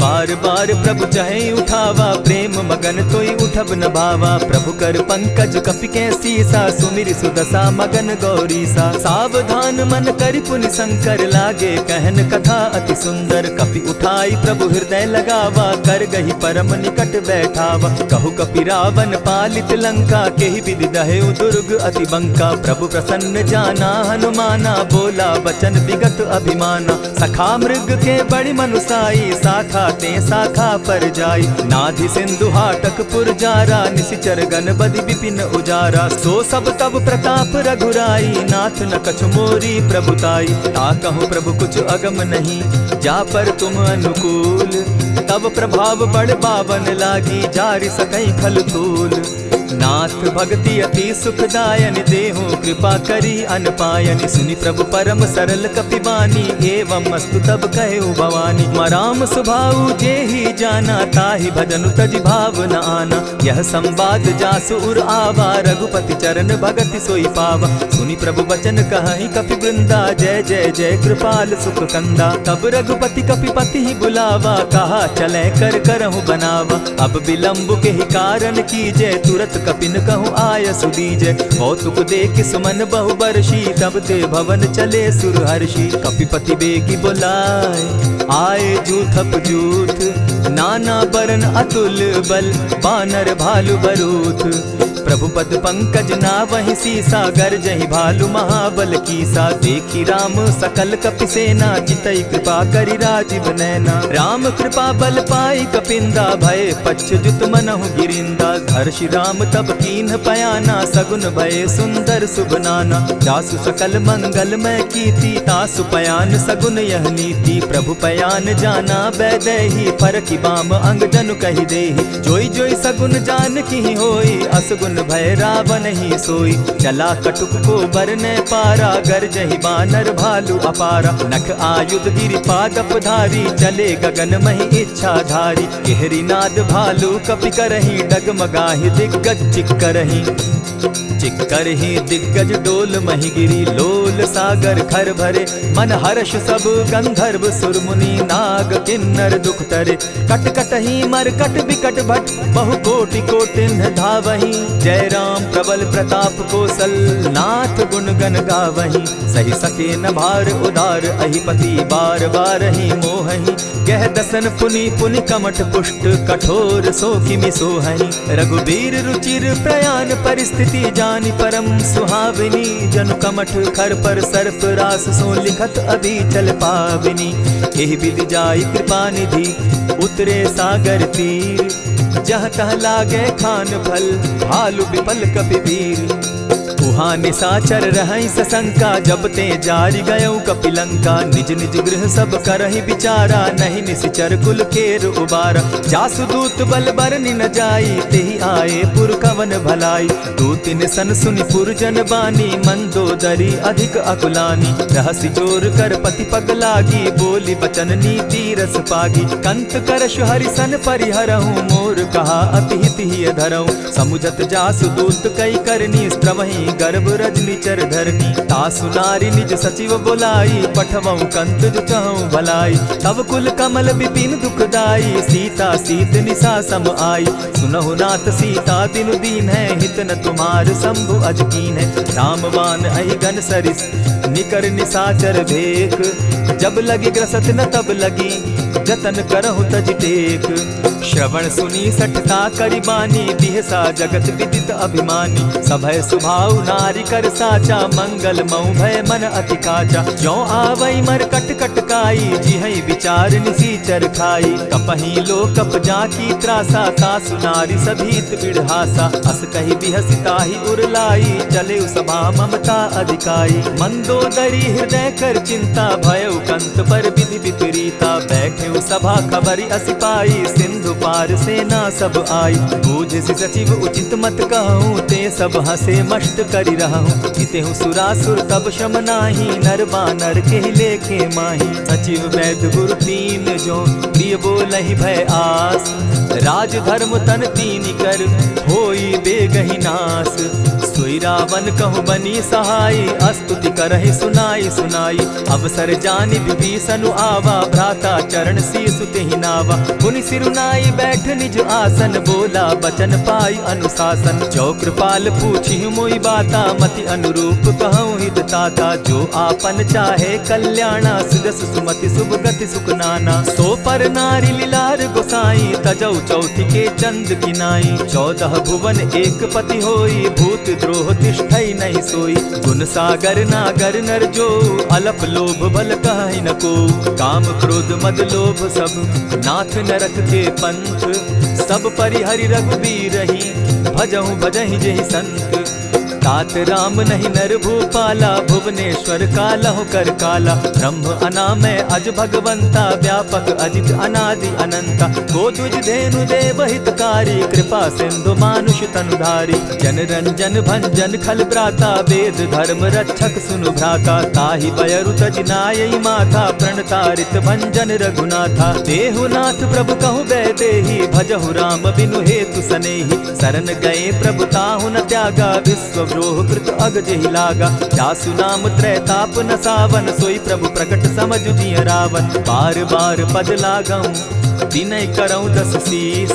बार बार प्रभु चहे उठावा, प्रेम मगन तोई उठब न भावा। प्रभु कर पंकज कपि के सीसा, सुमिरि सुदशा मगन गौरीसा। सावधान मन करि पुनि शंकर, लागे कहन कथा अति सुंदर। कपि उठाई प्रभु हृदय लगावा, कर गही परम निकट बैठावा। कहु कपि रावण पालित लंका, केहि विधि दहेउ दुर्ग अति बंका। प्रभु प्रसन्न जाना हनुमाना, बोला बचन विगत अभिमाना। सखा मृग के बड़ी मनुसाई, साखा ते शाखा पर जाई। नाधि सिंधु हाटक पुरजारा, निशिचर गण बदि विपिन उजारा। सो सब तब प्रताप रघुराई, नाथ न कछु मोरी प्रभुताई। ताकहु प्रभु कुछ अगम नहीं, जा पर तुम अनुकूल। तब प्रभाव बड़ बावन लागी, जारि सकई खल तूल। नाथ भक्ति अति सुखदायन, देहु कृपा करी अनपायनि। सुनि प्रभु परम सरल कपिबानी, एवं मस्तु तब कहु भवानी। मराम सुभाऊ जेहि जाना, ताहि भजनु तजि भाव न आना। यह संवाद जासु उर आवा, रघुपति चरण भगति सोई पावा। सुनि प्रभु बचन कहहि कपि वृंदा, जय जय जय कृपाल सुख कंदा। तब रघुपति कपिपति ही बुलावा, कहा चले कर करहु बनावा। अब विलंब के ही कारण कीजय, तुरत कपिन कहूँ आय सुदीजय। कौतुक देख सुमन बहु बरसी, तब ते भवन चले सुर हर्षि। कपिपति बेगी बुलाए, आए जूथप जूथ। नाना बरन अतुल बल, बानर भालु बरूथ। प्रभु पद पंकज नावहि सीसा, गरजहि भालु महाबल कीसा। देखी राम सकल कपि सेना, जितई कृपा करि राजीव नैना। राम कृपा बल पाई कपिंदा, भय पच्युत मनहु गिरिंदा। हर्षि राम तब कीन्ह पयाना, सगुन भय सुंदर शुभ नाना। जासु सकल मंगल मैं कीति, तासु पयान सगुन यह नीति। प्रभु पयान जाना बैदेही, फरकि बाम अंग जनु कहि देहि। जोई जोई सगुन जान की होई, असगुन भय रावण ही सोई। चला कटुक को बरने पारा, गरजहि बानर भालु अपारा। नख आयुध गिरि पादप धारी, चले गगन महि इच्छा धारी। केहरी नाद भालु कपि करहि, डगमगाहि दिग्गज चिक्करहि। चिक्करहि दिग्गज डोल महि गिरी, लोल सागर खर भरे। मन हर्ष सब गंधर्व सुर मुनि, नाग किन्नर दुख तरे। कट कटहि मरकट बिकट भट, बहु कोटि कोटिन धावहि। जय राम प्रबल प्रताप कौशल, नाथ गुण गण गावहि। सही सके न भार उदार, अहिपति बार बार ही मोहहि। गह दसन पुनि पुनि कमठ पुष्ट, कठोर सो किमि सोहहि। रघुबीर रुचिर प्रयाण परिस्थिति, जानि परम सुहाविनी। जनु कमठ खर पर सर्प रास, सो लिखत अभी चल पाविनी। एहि विधि जाई कृपा निधि, उतरे सागर तीर। जह तह लागे खान फल, भालु विपल कपिवीर। उहाँ निशाचर रहै सशंका, जब ते जारि गयौ कपिलंका। निज निज गृह सब करहि विचारा, नहीं निशिचर कुल केर उबारा। जासु दूत बल बरनि न जाई, तेहि आए पुर कवन भलाई। दूतिन सन सुनि पुरजन बानी, मंदोदरी अधिक अकुलानी। रहसि जोर कर पति पग लागी, बोली बचन नीति रस पागी। कंत करश हरि सन परिहरहु, मोर कहा अति हित ही धरहु। समुझत जासु दूत कई करनी, स्त्रवहि गर्भ रजनी चर धरनी। तासु नारी निज सचिव बोलाई, पठवऊ कंत जो चहु भलाई। तब कुल कमल विपिन दुखदाई, सीता सीत निशा सम आई। सुनहु नाथ सीता बिनु दीन है, हित न तुम्हार शंभु अजकीन है। रामवान अहिगन सरिस, निकर निशाचर भेक। जब लगी ग्रसत न तब लगी, जतन करहु तज टेक। श्रवण सुनी सठता करिबानी, बिहसा जगत विदित अभिमानी। सभय सुभाव नारी कर साचा, मंगल मऊ भय मन अति काचा। ज्यों आवई मर कट कट काई, जिहई विचार निसीचर खाई। कपही लो कप जाकी त्रासा, तासु नारी सभीत बिढ़ासा। अस कही बिहसिता ही उरलाई, चले सभा ममता अधिकाई। मंदोदरी हृदय कर चिंता, भयउ कंत पर विधि विपरीता। बैठे सभा खबरी असी पाई, सिंधु पार सेना सब आई। बूझ सचिव उचित मत कहूँ, ते सब हंसे मस्त करी रहूँ। जितेहु सुरासुर तब शम नाही, नर बानर के लेखे माही। सचिव वैद्य गुरु तीन जो, प्रिय बोलहि भय आस। राज धर्म तन तीन कर, होई बेगहि नास। सोई रावण कहु बनी सहाई, अस्तुति करहि सुनाई सुनाई। अवसर जानि विभीषण आवा, भ्राता चरण शीसु तेहि नावा। पुनि सिरुनाई बैठ निज आसन, बोला बचन पाई अनुशासन। जो कृपाल पूछि मोई बाता, मति अनुरूप कहूँ हित ताता। जो आपन चाहे कल्याणा, सुजस सुमति शुभ गति सुख नाना। सो पर नारी लीलार गोसाई, तजौ चौथी के चंद किनाई। 14 भुवन एक पति होई, भूत द्रोह तिष्ठई नहीं सोई। गुण सागर नागर नर जो, अलप लोभ बल कहि न को। काम क्रोध मद लोभ सब, नाथ नरक के पंथ। सब परिहरि रघुबीरहि, भजहु भजहि जेहि संत। तात राम नहीं नर भूपाला, भुवनेश्वर कालहु कर काला। ब्रह्म अनामय अज भगवंता, व्यापक अजित अनादि अनंता। गोदुज धेनु देव हितकारी, कृपा सिंधु मानुष तनुधारी। जन रंजन भंजन खल भ्राता, वेद धर्म रक्षक सुनु भ्राता। ताहि बयरु तज नायई माथा, प्रणतारित भंजन रघुनाथा। देहुनाथ प्रभु कहु बैदेही, भजहु राम बिनु हेतु सनेही। शरण गए प्रभु ताहु न त्यागा, विश्व द्रोह कृत अग जेहि लागा। जासु नाम त्रैताप न सावन, सोई प्रभु प्रकट समझु जिय रावण। बार बार पद लागऊं, विनय करऊं 10 शीस।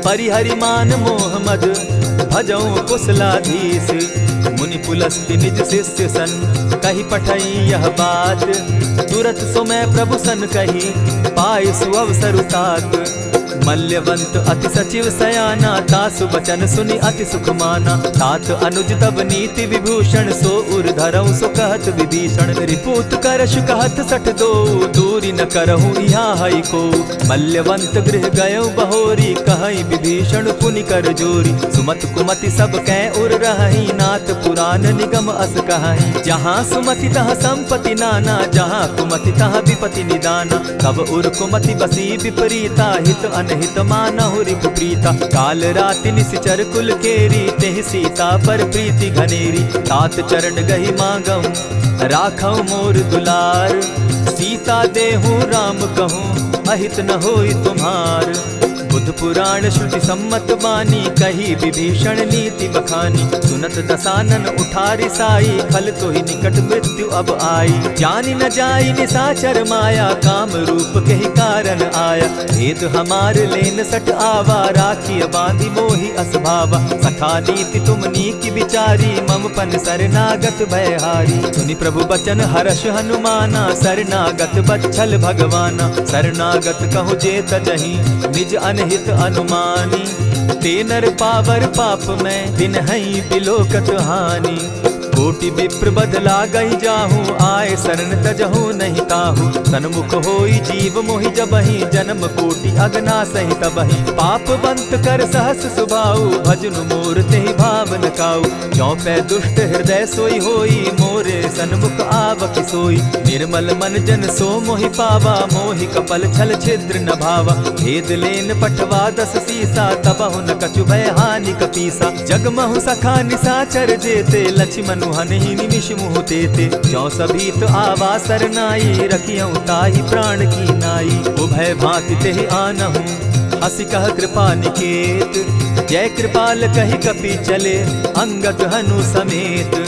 परिहरि मान मोह मद, भजऊं कुशलाधीश। मुनि पुलस्ति निज शिष्य सन, कही पठई यह बात। तुरत सुमय प्रभु सन कही, पाय सुअवसर तात। मल्यवंत अति सचिव सयाना, तासु बचन सुनि अति सुख माना। तात अनुज तब नीति विभूषण, सो उर धरऊं सो कहत विभीषण। रिपुत करश कहत सठ दो, दूरी न करहूँ यहाँ हई को। मल्यवंत गृह गयऊ बहोरी, कहई विभीषण पुनि कर जोरी। सुमत कुमति सब कै उर रहई, नाथ पुराण निगम अस कहई। जहाँ सुमति तहाँ संपत्ति नाना, जहाँ कुमति तहाँ विपति निदाना। तब उर कुमति बसी विपरीता, हित अनहित मानहु रिपु प्रीता। काल राति निशिचर कुल केरी, तेहि सीता पर प्रीति घनेरी। तात चरण गही मांगऊं, राखऊं मोर दुलार। सीता देहूं राम कहूं, अहित न होई तुम्हार। बुध पुराण श्रुति सम्मत बानी, कही विभीषण नीति बखानी। सुनत दसानन उठारी साई, खल तो ही निकट मृत्यु अब आई। जानी न जाई निसाचर माया, काम रूप के ही कारण आया। भेद हमार लेन सट आवा, राखी बांधी मोहि असभावा। सखा नीति तुम नीति विचारी, मम पन शरणागत भयहारी। सुनि प्रभु बचन हर्ष हनुमाना, शरणागत बच्छल भगवाना। शरणागत कहु जे तजहि, निज अनहित अनुमानी। ते नर पावर पाप में, बिनहि बिलोकत हानि। कोटि विप्र बदला गई जाहूँ, आए शरण तजहू नहीं ताहू। सन्मुख होई जीव मोहि जबहि, जन्म कोटि अगना सहि तबहि। पाप बंत कर सहस सुभाऊ, भजनु मोर तेहि भाव न काऊ। ज्यों पै दुष्ट हृदय सोई होई, मोरे सन्मुख आवक सोई। निर्मल मन जन सो मोहि पावा, मोहि कपल छल छिद्र न भावा। भेद लेन पठवा 10 सीसा, तबहु न कछु भय हानि कपीसा। जगमहु सखा निसाचर जेते, लक्ष्मण हनहि निमिष मुह देते। ज्यों सभीत आवा सरनाई, रखियऊं ताहि प्राण की नाई। उभय भांति तेहि आनहूं, हसी कह कृपा निकेत। जय कृपाल कहि कपि चले, अंगद हनु समेत।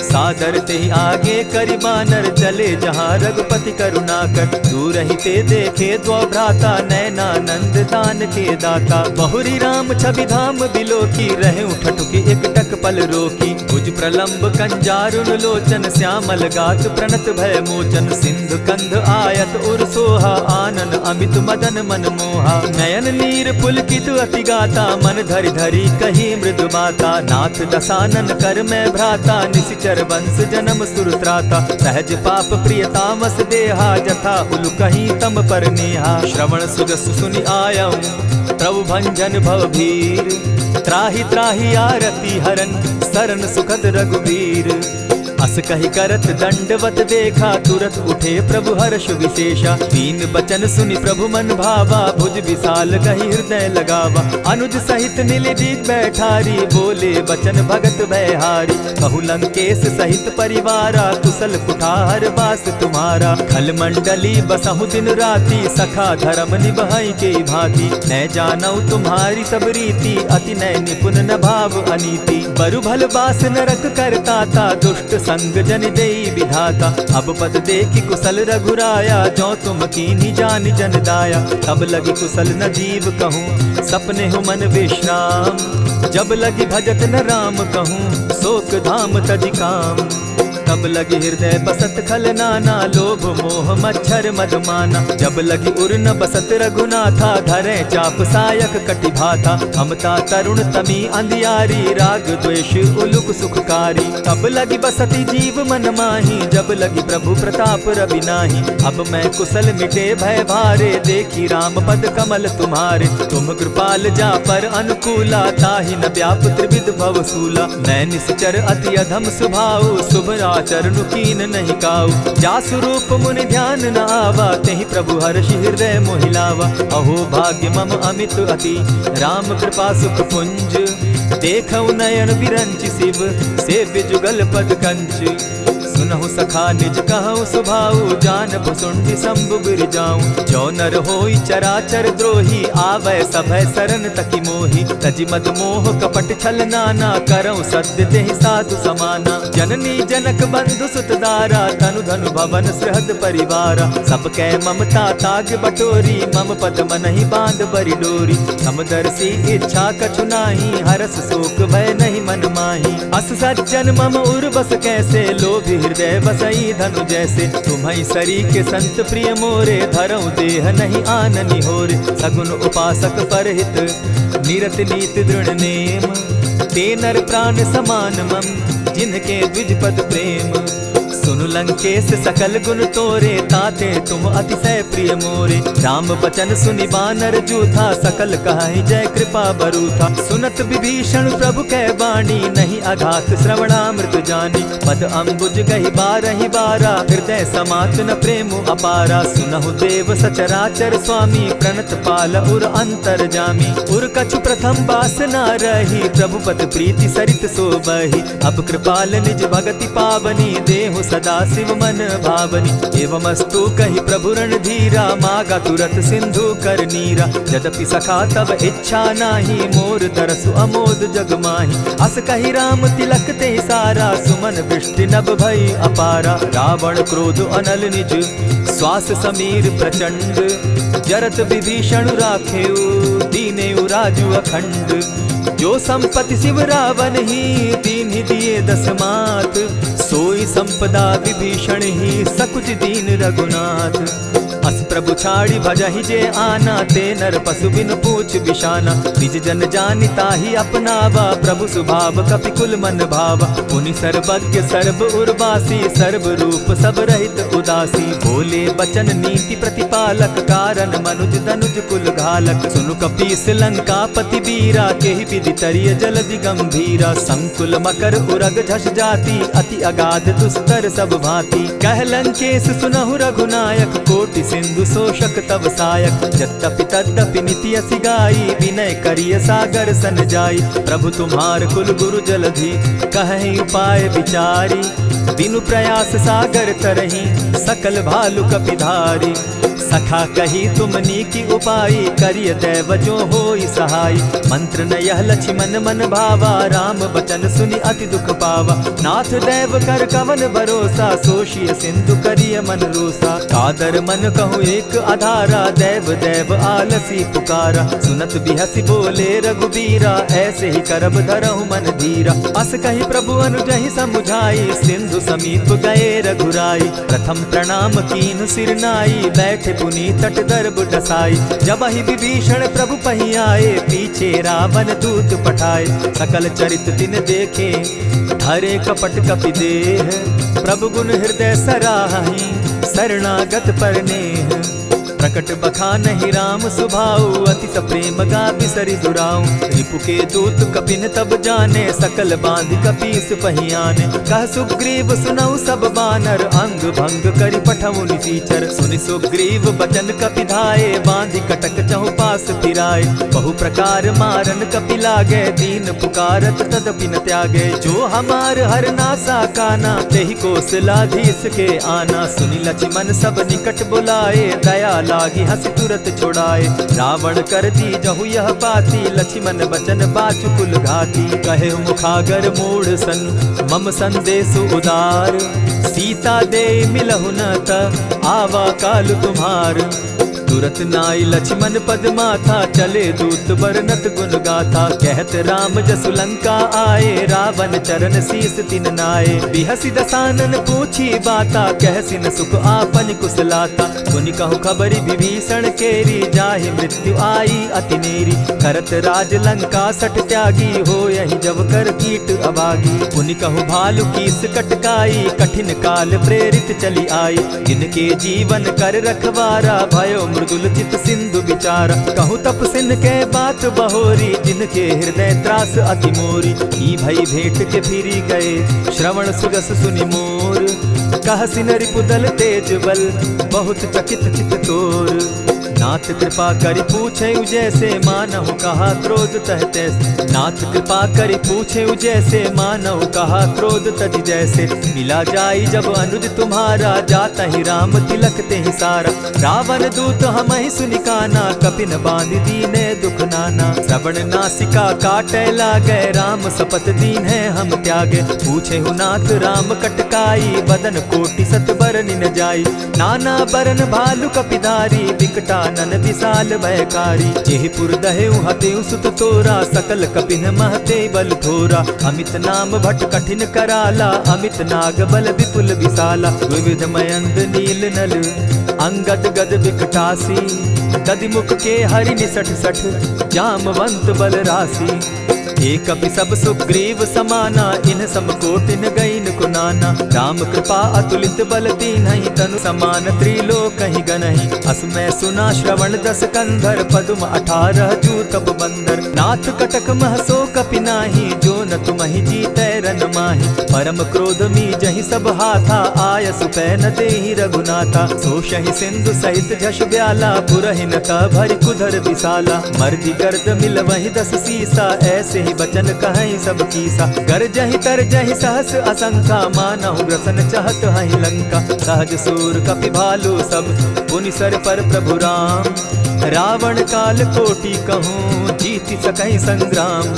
सादर तेहि आगे करि बानर, चले जहाँ रघुपति करुणा कर। दूर ही ते देखे द्वौ भ्राता, नैनानंद दान के दाता। बहुरी राम छवि धाम बिलोकी, रहे ठठुकी एक टक पल रोकी। भुज प्रलंब कंजारुन लोचन, श्यामल गात प्रणत भय मोचन। सिंधु कंध आयत उर सोहा, आनन अमित मदन मन मोहा। नयन नीर पुलकित अति गाता, मन धरि धरि कही मृदु बाता। नाथ दसानन कर मैं भ्राता, निशिचर वंश जन्म सुर त्राता। सहज पाप प्रिय तामस देहा, जथा उलु कहीं तम पर नेहा। श्रवण सुजस सुनि आयऊं, प्रभु भंजन भवभीर। त्राहि त्राहि आरती हरन, सरन सुखद रघुवीर। अस कहि करत दंडवत देखा, तुरत उठे प्रभु हर्ष विशेषा। दीन बचन सुनि प्रभु मन भावा, भुज विशाल कहि हृदय लगावा। अनुज सहित नीलदीप बैठारी, बोले बचन भगत भयहारी। कहु लंकेश सहित परिवारा, कुशल कुठार बास तुम्हारा। खल मंडली बसहु दिन राति, सखा धर्म निभाई के भांति। मैं जानऊ तुम्हारी सब रीति, अति नय निपुण न भाव अनीति। बरु भल बास नरक करता था, दुष्ट संग जन देई विधाता। अब पद देखि कुशल रघुराया, जो तुम कीन्ही जानि जन दाया। तब लगी कुशल न जीव कहूँ, सपने हो मन विश्राम। जब लगी भजत न राम कहूँ, शोक धाम तजि काम। तब लगी हृदय बसत खल नाना, लोभ मोह मच्छर मधुमाना। जब लगी उर न बसत रघुनाथा, धरे चाप सायक कटि भाथा। ममता तरुण तमी अंधियारी, राग द्वेष उलुक सुखकारी। तब लगी बसती जीव मन माही, जब लगी प्रभु प्रताप रवि नाही। अब मैं कुशल मिटे भय भारे, देखी राम पद कमल तुम्हारे। तुम कृपाल जा पर अनुकूला, ताहि न व्याप त्रिविध भवसूला। मैं निश्चर अति अधम स्वभाव, शुभ चरणु कीन नहीं काऊ। जासु रूप मुनि ध्यान न आवा, तेहि प्रभु हर्षि हृदय मोहिलावा। अहो भाग्य मम अमित अति, राम कृपा सुख पुंज। देखऊ नयन विरंच शिव, सेव्य जुगल पद कंच। सुनहु सखा निज कहु सुभाऊ, जानबु सुंडि शंभु गिर जाऊं। जो नर होई चराचर द्रोही, आवै सभय सरन तकी मोही। तजि मद मोह कपट छल नाना, करऊं सत्य तेहि साधु समाना। जननी जनक बंधु सुत दारा, तनु धनु भवन सृहद परिवारा। सब कै ममता ताग बटोरी, मम पद मनहि बांध बरि डोरी। समदर्शी इच्छा कछु नाही, हरस शोक भय नहीं मन माही। अस सज्जन मम उर बस कैसे, लोभी हृदय बसई धनु जैसे। तुम्हारी सरी के संत प्रिय मोरे, धरऊं देह नहीं आननि होरे। सगुन उपासक परहित, निरत नीत दृढ़ नेम। ते नर प्राण समान मम, जिनके द्विज पद प्रेम। सुनु लंकेश सकल गुण तोरे, ताते तुम अतिशय प्रिय मोरे। राम बचन सुनि बानर जूथा, सकल कहाहि जय कृपा बरूथा। सुनत विभीषण प्रभु कै बाणी, नहीं अघात श्रवणामृत जानी। पद अम्बुज गहि बारहि बारा, हृदय समात न प्रेम अपारा। सुनहु देव सचराचर स्वामी, प्रणत पाल उर अंतर जामी। उर कछु प्रथम बास न रही, प्रभु पद प्रीति सरित सोबहि। अब कृपाल निज भगति पावनी, देहु सदा शिव मन भावनी। एवमस्तु कहि प्रभु रणधीरा, मागा तुरत सिंधु कर नीरा। यद्यपि सखा तब इच्छा नाही, मोर तरसु अमोद जग माही। अस कहि राम तिलक ते सारा, सुमन वृष्टि नभ भई अपारा। रावण क्रोध अनल निज, श्वास समीर प्रचंड। जरत विभीषण राखेउ, दीनेउ राजु अखंड। जो संपत्ति शिव रावण ही, दीन्हि दिए दस मात। सोई संपदा विभीषण ही, सकुच दीन रघुनाथ। अस प्रभु छाड़ी भजहि जे आना, ते नर पशु बिन पूछ बिशाना। निज जन जानि ताहि अपनावा, प्रभु स्वभाव कपि कुल मन भावा। मुनि सर्वज्ञ सर्व उर्वासी, सर्व रूप सब रहित उदासी। बोले बचन नीति प्रतिपालक, कारण मनुज धनुज कुल घालक। सुनु कपीस लंकापति वीरा, केहि विधि तरिय जलधि गंभीरा। संकुल मकर उरग झष जाति, अति अगाध दुस्तर सब भांति। कह लंकेश सुनहु रघुनायक, कोटि सिंधु शोषक तव सायक। यद्यपि तद्यपि निति असि गाई, विनय करिय सागर सन जाई। प्रभु तुम्हार कुल गुरु जलधि, कहि उपाय विचारी। बिनु प्रयास सागर तरही, सकल भालु कपिधारी। सखा कही तुमनी की उपाई, करिय दैव जो होई सहाय। मंत्र न यह लक्ष्मण मन भावा, राम बचन सुनि अति दुख पावा। नाथ दैव कर कवन भरोसा, सोशिय सिंधु करिय मन रोसा। कादर मन कहूँ एक आधारा, दैव दैव आलसी पुकारा। सुनत बिहसी बोले रघुबीरा, ऐसे ही करब धरहु मन धीरा। अस कही प्रभु अनुजहि समुझाई, सिंधु समीप गए रघुराई। प्रथम प्रणाम कीन्ह सिर नाई, बैठे पुनी तट दर्ब डसाई। जब ही विभीषण प्रभु पही आए, पीछे रावण दूत पठाए। सकल चरित तिन देखे, धरे कपट कपि देह। प्रभु गुण हृदय सराहि, शरणागत पर नेह। प्रकट बखानहि राम सुभाऊ, अति सप्रेम गा बिसरि दुराऊ। रिपु के दूत कपिन तब जाने, सकल बांधि कपीस पहियाने। कह सुग्रीव सुनऊ सब बानर, अंग भंग करि पठऊ निसीचर। सुनि सुग्रीव बचन कपि धाये, बांधि कटक चहु पास फिराए। बहु प्रकार मारन कपि लागे, दीन पुकारत तदपि न त्यागे। जो हमार हर नासा काना, तेहि कौशलाधीश के आना। सुनि लक्ष्मण सब निकट बुलाए, दया लागी हंसी तुरत छुड़ाए। रावण कर दी जहु यह बाती, लक्ष्मण बचन बाचु कुल घाती। कहे मुखागर मूढ़ सन, मम संदेश उदार। सीता दे मिलहु न त, आवा काल तुम्हार। तुरत नाई लक्ष्मण पद माथा, चले दूत बरनत गुण गाथा। कहत राम जसु लंका आए, रावण चरण शीस तिन नाये। बिहसि दसानन पूछी बाता, कहसिन सुख आपन कुशलाता। सुनि कहु खबरि विभीषण केरी, जाहि मृत्यु आई अति नेरी। करत राज लंका सठ त्यागी, हो यही जब कर कीट अभागी। पुनि कहु भालु कीस कटकाई, कठिन काल प्रेरित चली आई। जिनके जीवन कर रखवारा, भयो मृदुल चित सिंधु विचारा। कहु तपसिन के बात बहोरी, जिनके हृदय त्रास अति मोरी। ई भई भेंट के फिरी गए, श्रवण सुगस सुनि मोर। कहसिन रिपुदल तेज बल, बहुत चकित चित तोर। नाथ कृपा करि पूछे जैसे, मानहु कहा क्रोध तह तैसे। नाथ कृपा करि पूछे जैसे, मानहु कहा क्रोध तज जैसे। मिला जाई जब अनुज तुम्हारा, जाता ही राम तिलक ते ही सारा। रावण दूत हम ही सुनि काना, कपिन बांध दीने दुख नाना। श्रवण नासिका काटे लागे, राम सपत दीन है हम त्यागे। पूछे हु नाथ राम कटकाई, बदन कोटि सत बरनि न जाई। नाना बरन भालु कपिधारी, विकटा नन विशाल भयकारी। जेहिपुर दहेउ हतेउ सुत तोरा, सकल कपिन महते बल थोरा। अमित नाम भट कठिन कराला, अमित नाग बल विपुल विशाला। विविध मयंद नील नल, अंगद गद विकटासी। गदिमुख के हरि निसठ सठ, जामवंत बल राशि। एक कपि सब सुग्रीव समाना, इन समकोटिन गईन कुनाना। राम कृपा अतुलित बल दीन्हि, तनु समान त्रिलोक ही गनहि। अस मैं सुना श्रवण दस कंधर, पदुम 18 जू तब बंदर। नाथ कटक महसो कपि नाही, जो न तुमहि जीतै रन माहि। परम क्रोध मी जहि सब हाथा, आयस पै न देहि रघुनाथा। सोषहि सिंधु सहित झष ब्याला, पुरहिन का भरि कुधर विशाला। मर्दि गर्द मिल वहि 10 सीसा, ऐसे ही बचन कहीं सब कीसा। गरजहि तरजहि सहस असंख्या, मानहु ग्रसन चाहत हहि लंका। सहज सूर कपि भालु सब, पुनि सर पर प्रभु राम। रावण काल कोटि कहूँ, जीति सकहि संग्राम।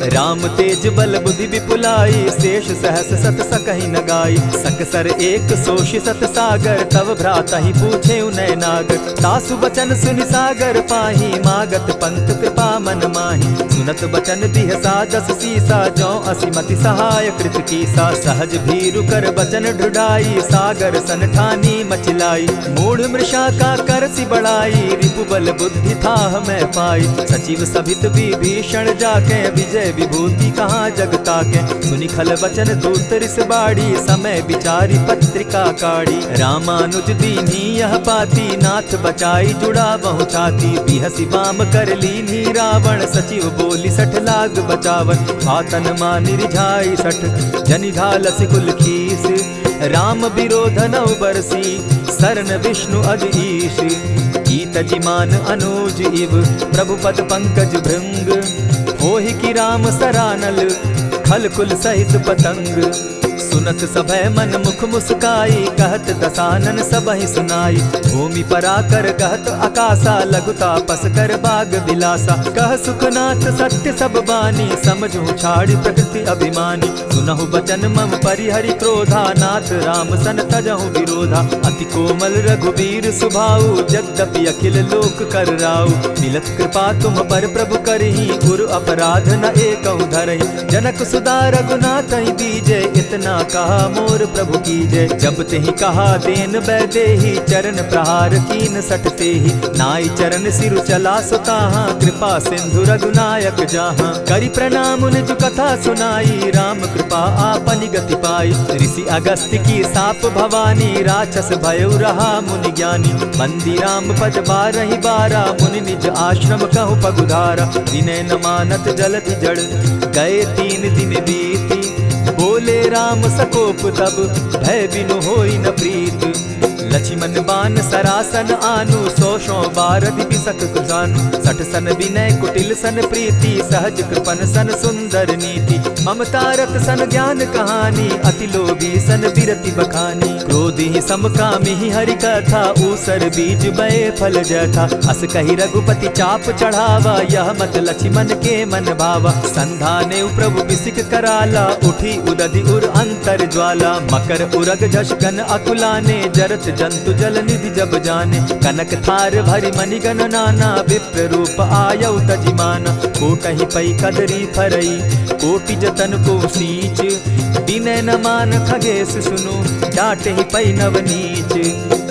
राम तेज बल बुद्धि विपुलाई, शेष सहस सत सकहि न गाई। सकसर एक सोषि सत सागर, तव भ्राता ही पूछे उनय नागर। तासु बचन सुनि सागर पाही, मागत पंत कृपा मन माही। सुनत बचन बिहसा 10 सीसा, जौ असिमति सहाय कृत कीसा। सहज भीरु कर बचन ढुढ़ाई, सागर सन ठानी मचिलाई। मूढ़ मृषा का करसि बढ़ाई, रिपु बल बुद्धि थाह मैं पाई। सचिव सभित विभीषण जाके, विजय विभूति कहाँ जगता के। सुनि खल बचन दूत रिस बाड़ी, समय विचारी पत्रिका काढ़ी। रामानुज दीन्ही यह बाती, नाथ बचाई जुड़ा बहु छाती। बिहसि बाम कर लीन्ही रावण, सचिव बोली 60 लाग बचावन। आतन मानि रिझाई 60, जनि झालसि कुल खीस। राम विरोध नौ बरसी, शरण विष्णु अज ईश। गीत जिमान अनुज इव, प्रभु पद पंकज भृंग। होहि कि राम सरानल, खल कुल सहित पतंग। सुनत सभय मन मुख मुस्काई, कहत दसानन सबहि सुनाई। भूमि पराकर कहत आकाशा, लघु तापस कर बाग बिलासा। कह सुखनाथ सत्य सब बानी, समझू छाड़ी प्रकृति अभिमानी। सुनहु बचन मम परिहरि क्रोधा, नाथ राम सन तजहु विरोधा। अति कोमल रघुबीर सुभाऊ, यद्यपि अखिल लोक कर राऊ। मिलत कृपा तुम पर प्रभु करही, गुरु अपराध न एकहु धरहि। जनक सुदा रघुनाथ ही दीजे, इतना कहा मोर प्रभु की जय। जब तेहि कहा देन बैदेही, चरण प्रहार कीन सटते ही। नाई चरण सिरु चला सुताहा, कृपा सिंधु रघुनायक जाहा। करि प्रणाम निज कथा सुनाई, राम कृपा आपनि गति पाई। ऋषि अगस्त्य की साप भवानी, राक्षस भयउ रहा मुनि ज्ञानी। बंदी राम पद बारहि बारा, मुनि निज आश्रम कहु पगुधारा। विनय न मानत जलधि जड़, गए 3 दिन बीती। बोले राम सकोप तब, भय बिनु होई न प्रीत। लक्ष्मण बान सरासन आनु, 100 बारधि बिसक कुजानु। 60 सन विनय कुटिल सन प्रीति, सहज कृपन सन सुंदर नीति। ममता रत सन ज्ञान कहानी, अति लोभी सन बिरति बखानी। क्रोधी समकामी हरि कथा, ऊसर बीज बये फल जथा। अस कहि रघुपति चाप चढ़ावा, यह मत लक्ष्मण के मन भावा। संधाने प्रभु बिसिक कराला, उठी उदधि उर अंतर ज्वाला। मकर उरग झष गन अकुलाने, जरत जंतु जल निधि जब जाने। कनक थार भरि मणिगण नाना, विप्र रूप आयउ तजिमाना। कोटहि पै कदरी फरई, कोटि जतन को सींच। विनय न मान खगेश सुनु, डांटहि पै नव नीच।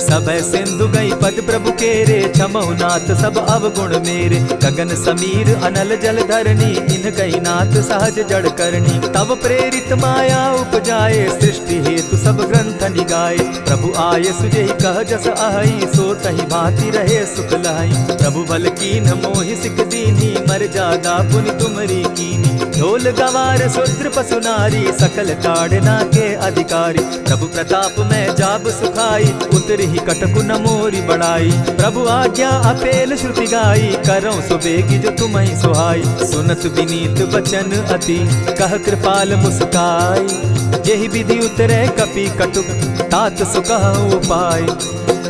सब सिंधु गई पद प्रभु केरे, क्षमहु नाथ सब अवगुण मेरे। गगन समीर अनल जल धरनी, इन गई नाथ सहज जड़ करनी। तब प्रेरित माया उपजाए, सृष्टि हेतु सब ग्रंथ निगाए। प्रभु आय सुजेहि कह जस अहई, सो तहि भांति रहे सुख लहई। प्रभु बल कीन मोहि सिख दीनी, मर जादा पुनि तुमरी कीनी। ढोल गवार शूद्र पशु नारी, सकल ताड़ना के अधिकारी। प्रभु प्रताप में जाब सुखाई, उतरि कटकु न मोरी बड़ाई। प्रभु आज्ञा अपेल श्रुति गाई, करऊं सुबेगी जो तुम्हि सुहाई। सुनत विनीत बचन अति, कह कृपाल मुस्काई। जेहि विधि उतरे कपि कटुक, तात सुकहु उपाय।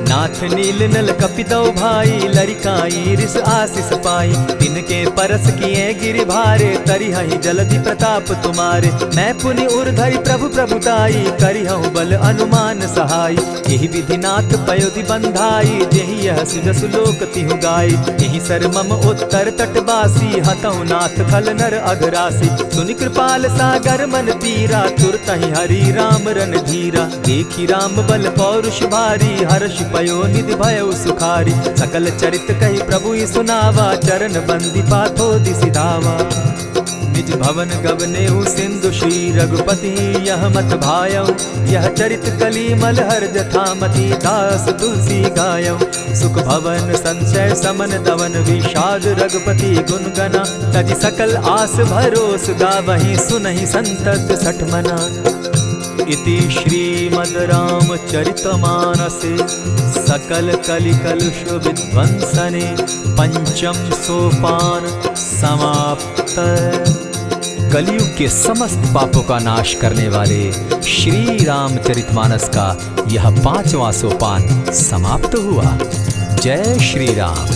नाथ नील नल कपि दो भाई, लरिकाई रिस आशीष पाई। तिनके परस किए गिरि भारे, तरिहहि जलधि प्रताप तुम्हारे। मैं पुनि उर्धरि प्रभु प्रभुताई, करिहु बल अनुमान सहाय। यही विधि नाथ पयोधि बंधाई, जेहि यह सुजसु लोक तिहु गाई। यही सर मम उत्तर तटवासी, हतहु नाथ खल नर अघरासी। सुनि कृपाल सागर मन पीरा, तुरतहि हरि राम रन धीरा। देखी राम बल पौरुष भारी, हर्ष पयो निधि भयउ सुखारी। सकल चरित कहि प्रभु सुनावा, चरण बंदी पाथो दिसि धावा। निज भवन गवनेहु सिंधु श्री रघुपति, यह मत भायऊ। यह चरित कली मलहर जथामति, दास तुलसी गायऊ। सुख भवन संशय समन दवन, विषाद रघुपति गुण गना। तजि सकल आस भरोस, गावहि सुनहि संतत सठ मना। इति श्रीमद् रामचरितमानसे, सकल कलि कलुष विध्वंसने। पंचम सोपान समाप्त। कलयुग के समस्त पापों का नाश करने वाले श्री रामचरितमानस का यह 5वां सोपान समाप्त हुआ। जय श्री राम।